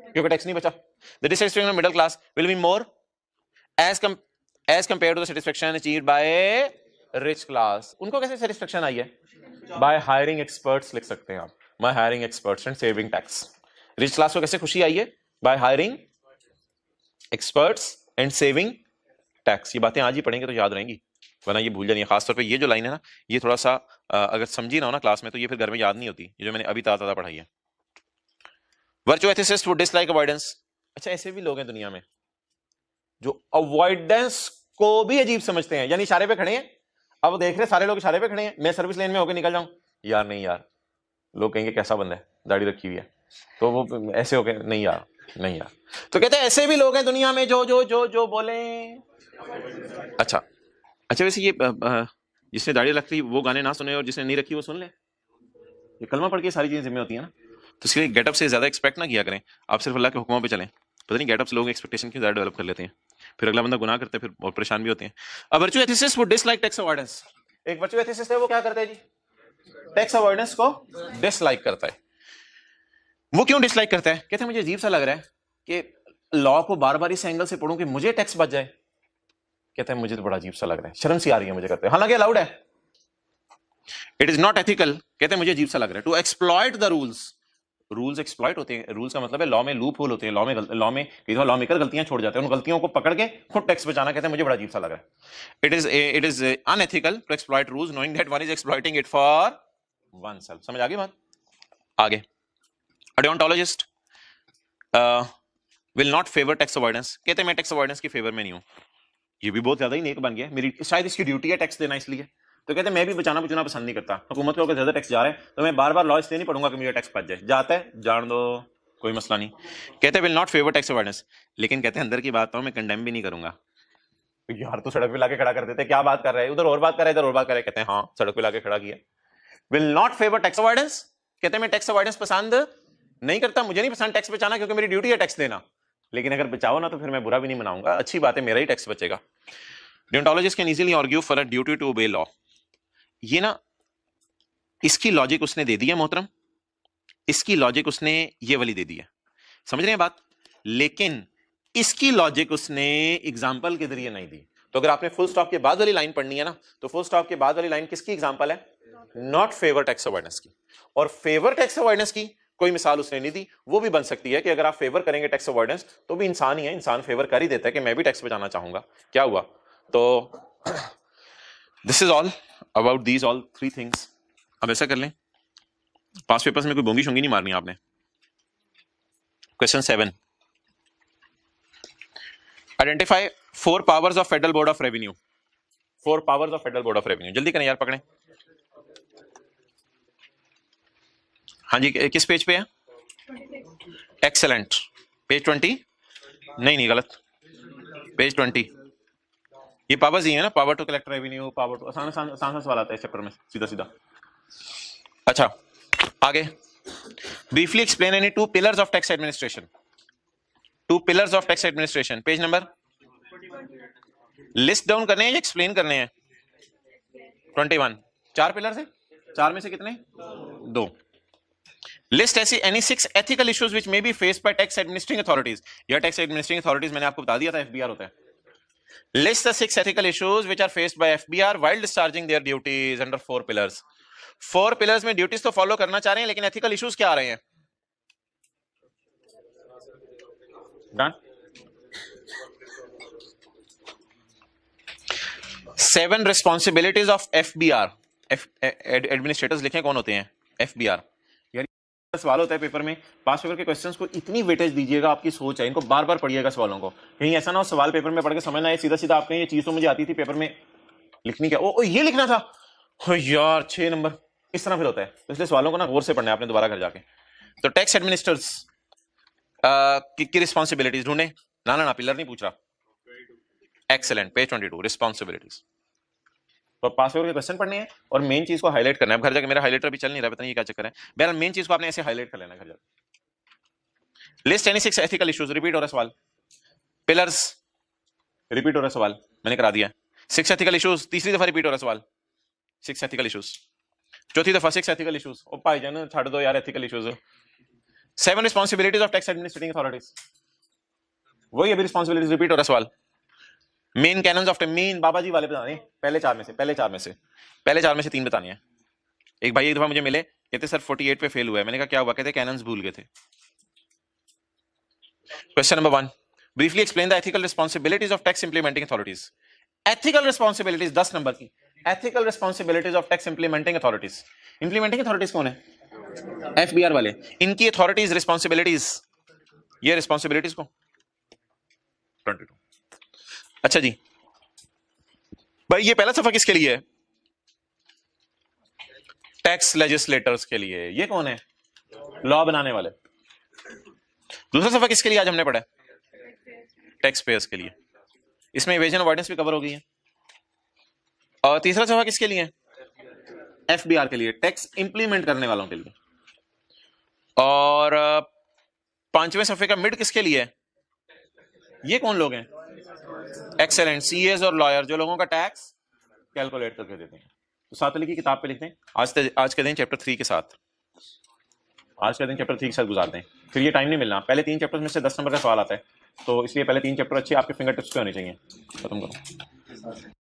क्योंकि टैक्स नहीं बचा। The dissatisfaction of middle class will be more as compare to the satisfaction achieved by rich class. उनको कैसे सैटिस्फैक्शन आई है? बाय हायरिंग एक्सपर्ट्स लिख सकते हैं आप, by hiring experts and saving tax. Rich class को कैसे खुशी आई है? By hiring experts and saving tax. ये बातें आज ही पढ़ेंगे तो याद रहेंगी, वरना ये भूल जानी है। खासतौर पे ये जो लाइन है ना, ये थोड़ा सा अगर समझी ना हो ना क्लास में, तो ये फिर घर में याद नहीं होती, ये जो मैंने अभी ताज़ा पढ़ाई है। Virtual ethicist would dislike avoidance. अच्छा, ऐसे भी लोग हैं दुनिया में जो अवॉइडेंस को भी अजीब समझते हैं, यानी इशारे पे खड़े हैं, अब देख रहे सारे लोग इशारे पे खड़े हैं, मैं सर्विस लेन में होकर निकल जाऊं, यार नहीं यार, लोग कहेंगे कैसा बंदा है, दाढ़ी रखी हुई है, तो वो ऐसे हो गए, नहीं यार नहीं यार। तो कहते हैं ऐसे भी लोग हैं दुनिया में जो जो जो जो बोले। अच्छा वैसे ये जिसने दाढ़ी रखी वो गाने ना सुने और जिसने नहीं रखी वो सुन ले। ये कलमा पढ़ के सारी चीजें जिम्मे होती है ना, तो इसलिए गेटअप से ज्यादा एक्सपेक्ट ना किया करें, आप सिर्फ अल्लाह के हुक्मों पे चलें। पता नहीं गेटअप से लोग एक्सपेक्टेशन की ज्यादा डेवलप कर लेते हैं, फिर अगला बंदा गुनाह करते हैं, फिर और परेशान भी होते हैं। अब virtual ethicist would dislike tax avoidance. एक वर्चुअल एथिसिस्ट है, वो क्या करता है जी? टैक्स अवॉइडेंस को डिसलाइक करता है। वो क्यों डिसलाइक करता है? कहते हैं मुझे अजीब सा लग रहा है कि लॉ को बार बार इस एंगल से पढ़ूं कि मुझे टैक्स बच जाए। कहते हैं मुझे तो बड़ा अजीब सा लग रहा है, शर्म सी आ रही है मुझे करते, हालांकि अलाउड है। इट इज नॉट एथिकल, कहते हैं मुझे अजीब सा लग रहा है। To exploit the rules exploit होते हैं, रूल्स का मतलब है लॉ में लूप होल होते हैं, लॉ में लॉ मेकर गलतियां छोड़ जाते हैं, उन गलतियों को पकड़ के खुद टैक्स बचाना। कहते हैं मुझे बड़ा अजीब सा लग रहा है। It is unethical to exploit rules knowing that one is exploiting it for one self. समझ आ गई बात? आगे, deontologist will not favour tax avoidance, कहते हैं मैं टैक्स अवॉइडेंस के फेवर में नहीं हूं। ये भी बहुत ज्यादा ही नेक बन गया, मेरी शायद इसकी ड्यूटी है टैक्स देना इसलिए। तो कहते हैं मैं भी बचाना बचाना पसंद नहीं करता, हुकूमत को अगर ज्यादा टैक्स जा रहा है तो मैं बार बार लॉ इसलिए नहीं पढ़ूंगा कि मुझे टैक्स बच जाए, जाता है जान दो कोई मसला नहीं। कहते हैं will not favour tax avoidance, लेकिन कहते हैं अंदर की बात तो मैं कंडेम भी नहीं करूंगा। यार तो सड़क पे लाके खड़ा कर देते, क्या बात कर रहे हैं, उधर और बात कर रहे हैं इधर और बात कर रहे हैं, कहते हैं हाँ सड़क पे लाके खड़ा किया। Will not favour tax avoidance, कहते हैं मैं टैक्स अवॉइडेंस पसंद नहीं करता, मुझे नहीं पसंद टैक्स बचाना क्योंकि मेरी ड्यूटी है टैक्स देना, लेकिन अगर बचाओ ना तो फिर मैं बुरा भी नहीं मनाऊंगा, अच्छी बात है मेरा ही टैक्स बचेगा। Deontologist can easily argue for a duty to obey law. ये ना इसकी लॉजिक उसने दे दी है मोहतरम, इसकी लॉजिक उसने ये वाली दे दी है, समझ रहे हैं बात, लेकिन इसकी लॉजिक उसने एग्जांपल के जरिए नहीं दी। तो अगर आपने फुल स्टॉप के बाद वाली लाइन पढ़नी है ना, तो फुल स्टॉप के बाद वाली लाइन किसकी एग्जांपल है, नॉट फेवर टैक्स अवॉइडेंस की। और फेवर टैक्स अवॉइडेंस की कोई मिसाल उसने नहीं दी, वो भी बन सकती है कि अगर आप फेवर करेंगे टैक्स अवॉइडेंस तो भी इंसान ही है, इंसान फेवर कर ही देता है कि मैं भी टैक्स बचाना चाहूंगा, क्या हुआ। तो this is all about these all 3 things. अब ऐसा कर लें, पास पेपर्स में कोई बोंगी शोंगी नहीं मारनी आपने। Question 7, identify 4 powers of federal board of revenue. 4 powers of federal board of revenue, जल्दी करें यार, पकड़ें। हाँ जी, किस पेज पे है, एक्सेलेंट, पेज 20, नहीं गलत, पेज 20। ये पावर्स ही है ना, power to collect revenue, power to, आसान सवाल आता है इस चैप्टर में सीधा सीधा। अच्छा आगे, briefly explain any 2 pillars of tax administration. 2 pillars of tax administration, page number, list down करने हैं या एक्सप्लेन करने हैं। 21, 4 पिलर्स हैं, 4 में से कितने, 2। लिस्ट ऐसी any 6 ethical issues which may be faced by tax administrating authorities. या टैक्स एडमिनिस्ट्रेटिंग अथॉरिटीज मैंने आपको बता दिया था एफबीआर होता है। List the 6 ethical issues which are faced by FBR while discharging their duties under 4 pillars. 4 pillars में ड्यूटीज तो फॉलो करना चाह रहे हैं, लेकिन एथिकल इश्यूज क्या आ रहे हैं। Done. 7 responsibilities of FBR, administrators लिखें कौन होते हैं, एफबीआर। सवाल होता है पेपर में, पास पेपर के क्वेश्चंस को इतनी वेटेज दीजिएगा, आपकी सोच है, इनको बार बार पढ़िएगा सवालों को, कहीं ऐसा ना हो सवाल पेपर में पढ़ के समझना है सीधा सीधा आपने ये चीज तो मुझे आती थी पेपर में लिखनी क्या, ओ ये लिखना था, ओ यार 6 नंबर, इस तरह फिर होता है। तो इसलिए सवालों को ना गौर से पढ़ना है आपने दोबारा घर जाके। तो टैक्स एडमिनिस्ट्रेटर्स की रिस्पॉन्सिबिलिटीज ढूंढे, ना पिलर नहीं पूछ रहा, एक्सेलेंट, पेज 22, रिस्पॉन्सिबिलिटीज। तो पास पेपर के क्वेश्चन पढ़ने हैं और मेन चीज को हाईलाइट करना है। अब घर जाके मेरा हाईलाइटर भी चल नहीं रहा, पता नहीं क्या चक्कर है, बहरहाल मेन चीज को आपने ऐसे हाईलाइट कर लेना घर जाके। List any 6 ethical issues, repeat हो रहा सवाल, पिलर्स रिपीट हो रहा सवाल, मैंने करा दिया। 6 एथिकल इश्यूज, तीसरी दफा रिपीट हो रहा सवाल, 6 एथिकल इश्यूज, चौथी दफा 6 एथिकल इश्यूज। ओ भाईजान छाड़ दो यार ethical issues. 7 responsibilities of tax administrating authorities, वही अभी रिस्पॉन्सिबिलिटीज, रिपीट हो रहा सवाल। मेन कैनन्स ऑफ मेन बाबा जी वाले बताने, पहले चार में से 3 बताने हैं। एक भाई एक दफा मुझे मिले, कहते सर 48 पे फेल हुआ है, मैंने कहा क्या हुआ, कहते कैनन्स भूल गए थे। Question number 1, briefly explain the ethical responsibilities of tax implementing authorities. Ethical responsibilities 10 number की, ethical responsibilities of tax implementing authorities. Implementing authorities कौन है, एफबीआर वाले, इनकी अथॉरिटीज रिस्पॉन्सिबिलिटीज, ये रिस्पॉन्सिबिलिटीज को 22। अच्छा जी भाई, ये पहला सफा किसके लिए है, टैक्स लेजिस्लेटर्स के लिए, ये कौन है, लॉ बनाने वाले। दूसरा सफा किसके लिए आज हमने पढ़ा, टैक्स पेयर्स के लिए, इसमें इवेजन अवॉइडेंस भी कवर हो गई है। और तीसरा सफा किसके लिए, एफबीआर के लिए, टैक्स इंप्लीमेंट करने वालों के लिए। और 5वें सफे का मिड किसके लिए है, ये कौन लोग हैं, एक्सेलेंट, सीएस और लॉयर, जो लोगों का टैक्स कैलकुलेट करके देते हैं। तो 7 वाली की किताब पे लिखते हैं, आज के दिन चैप्टर 3 के साथ, आज का दिन चैप्टर 3 के साथ गुजारते हैं, फिर ये टाइम नहीं मिलना। पहले 3 चैप्टर में से 10 नंबर का सवाल आता है, तो इसलिए पहले 3 चैप्टर अच्छे आपके फिंगर टिप्स पे होने चाहिए। खत्म करो।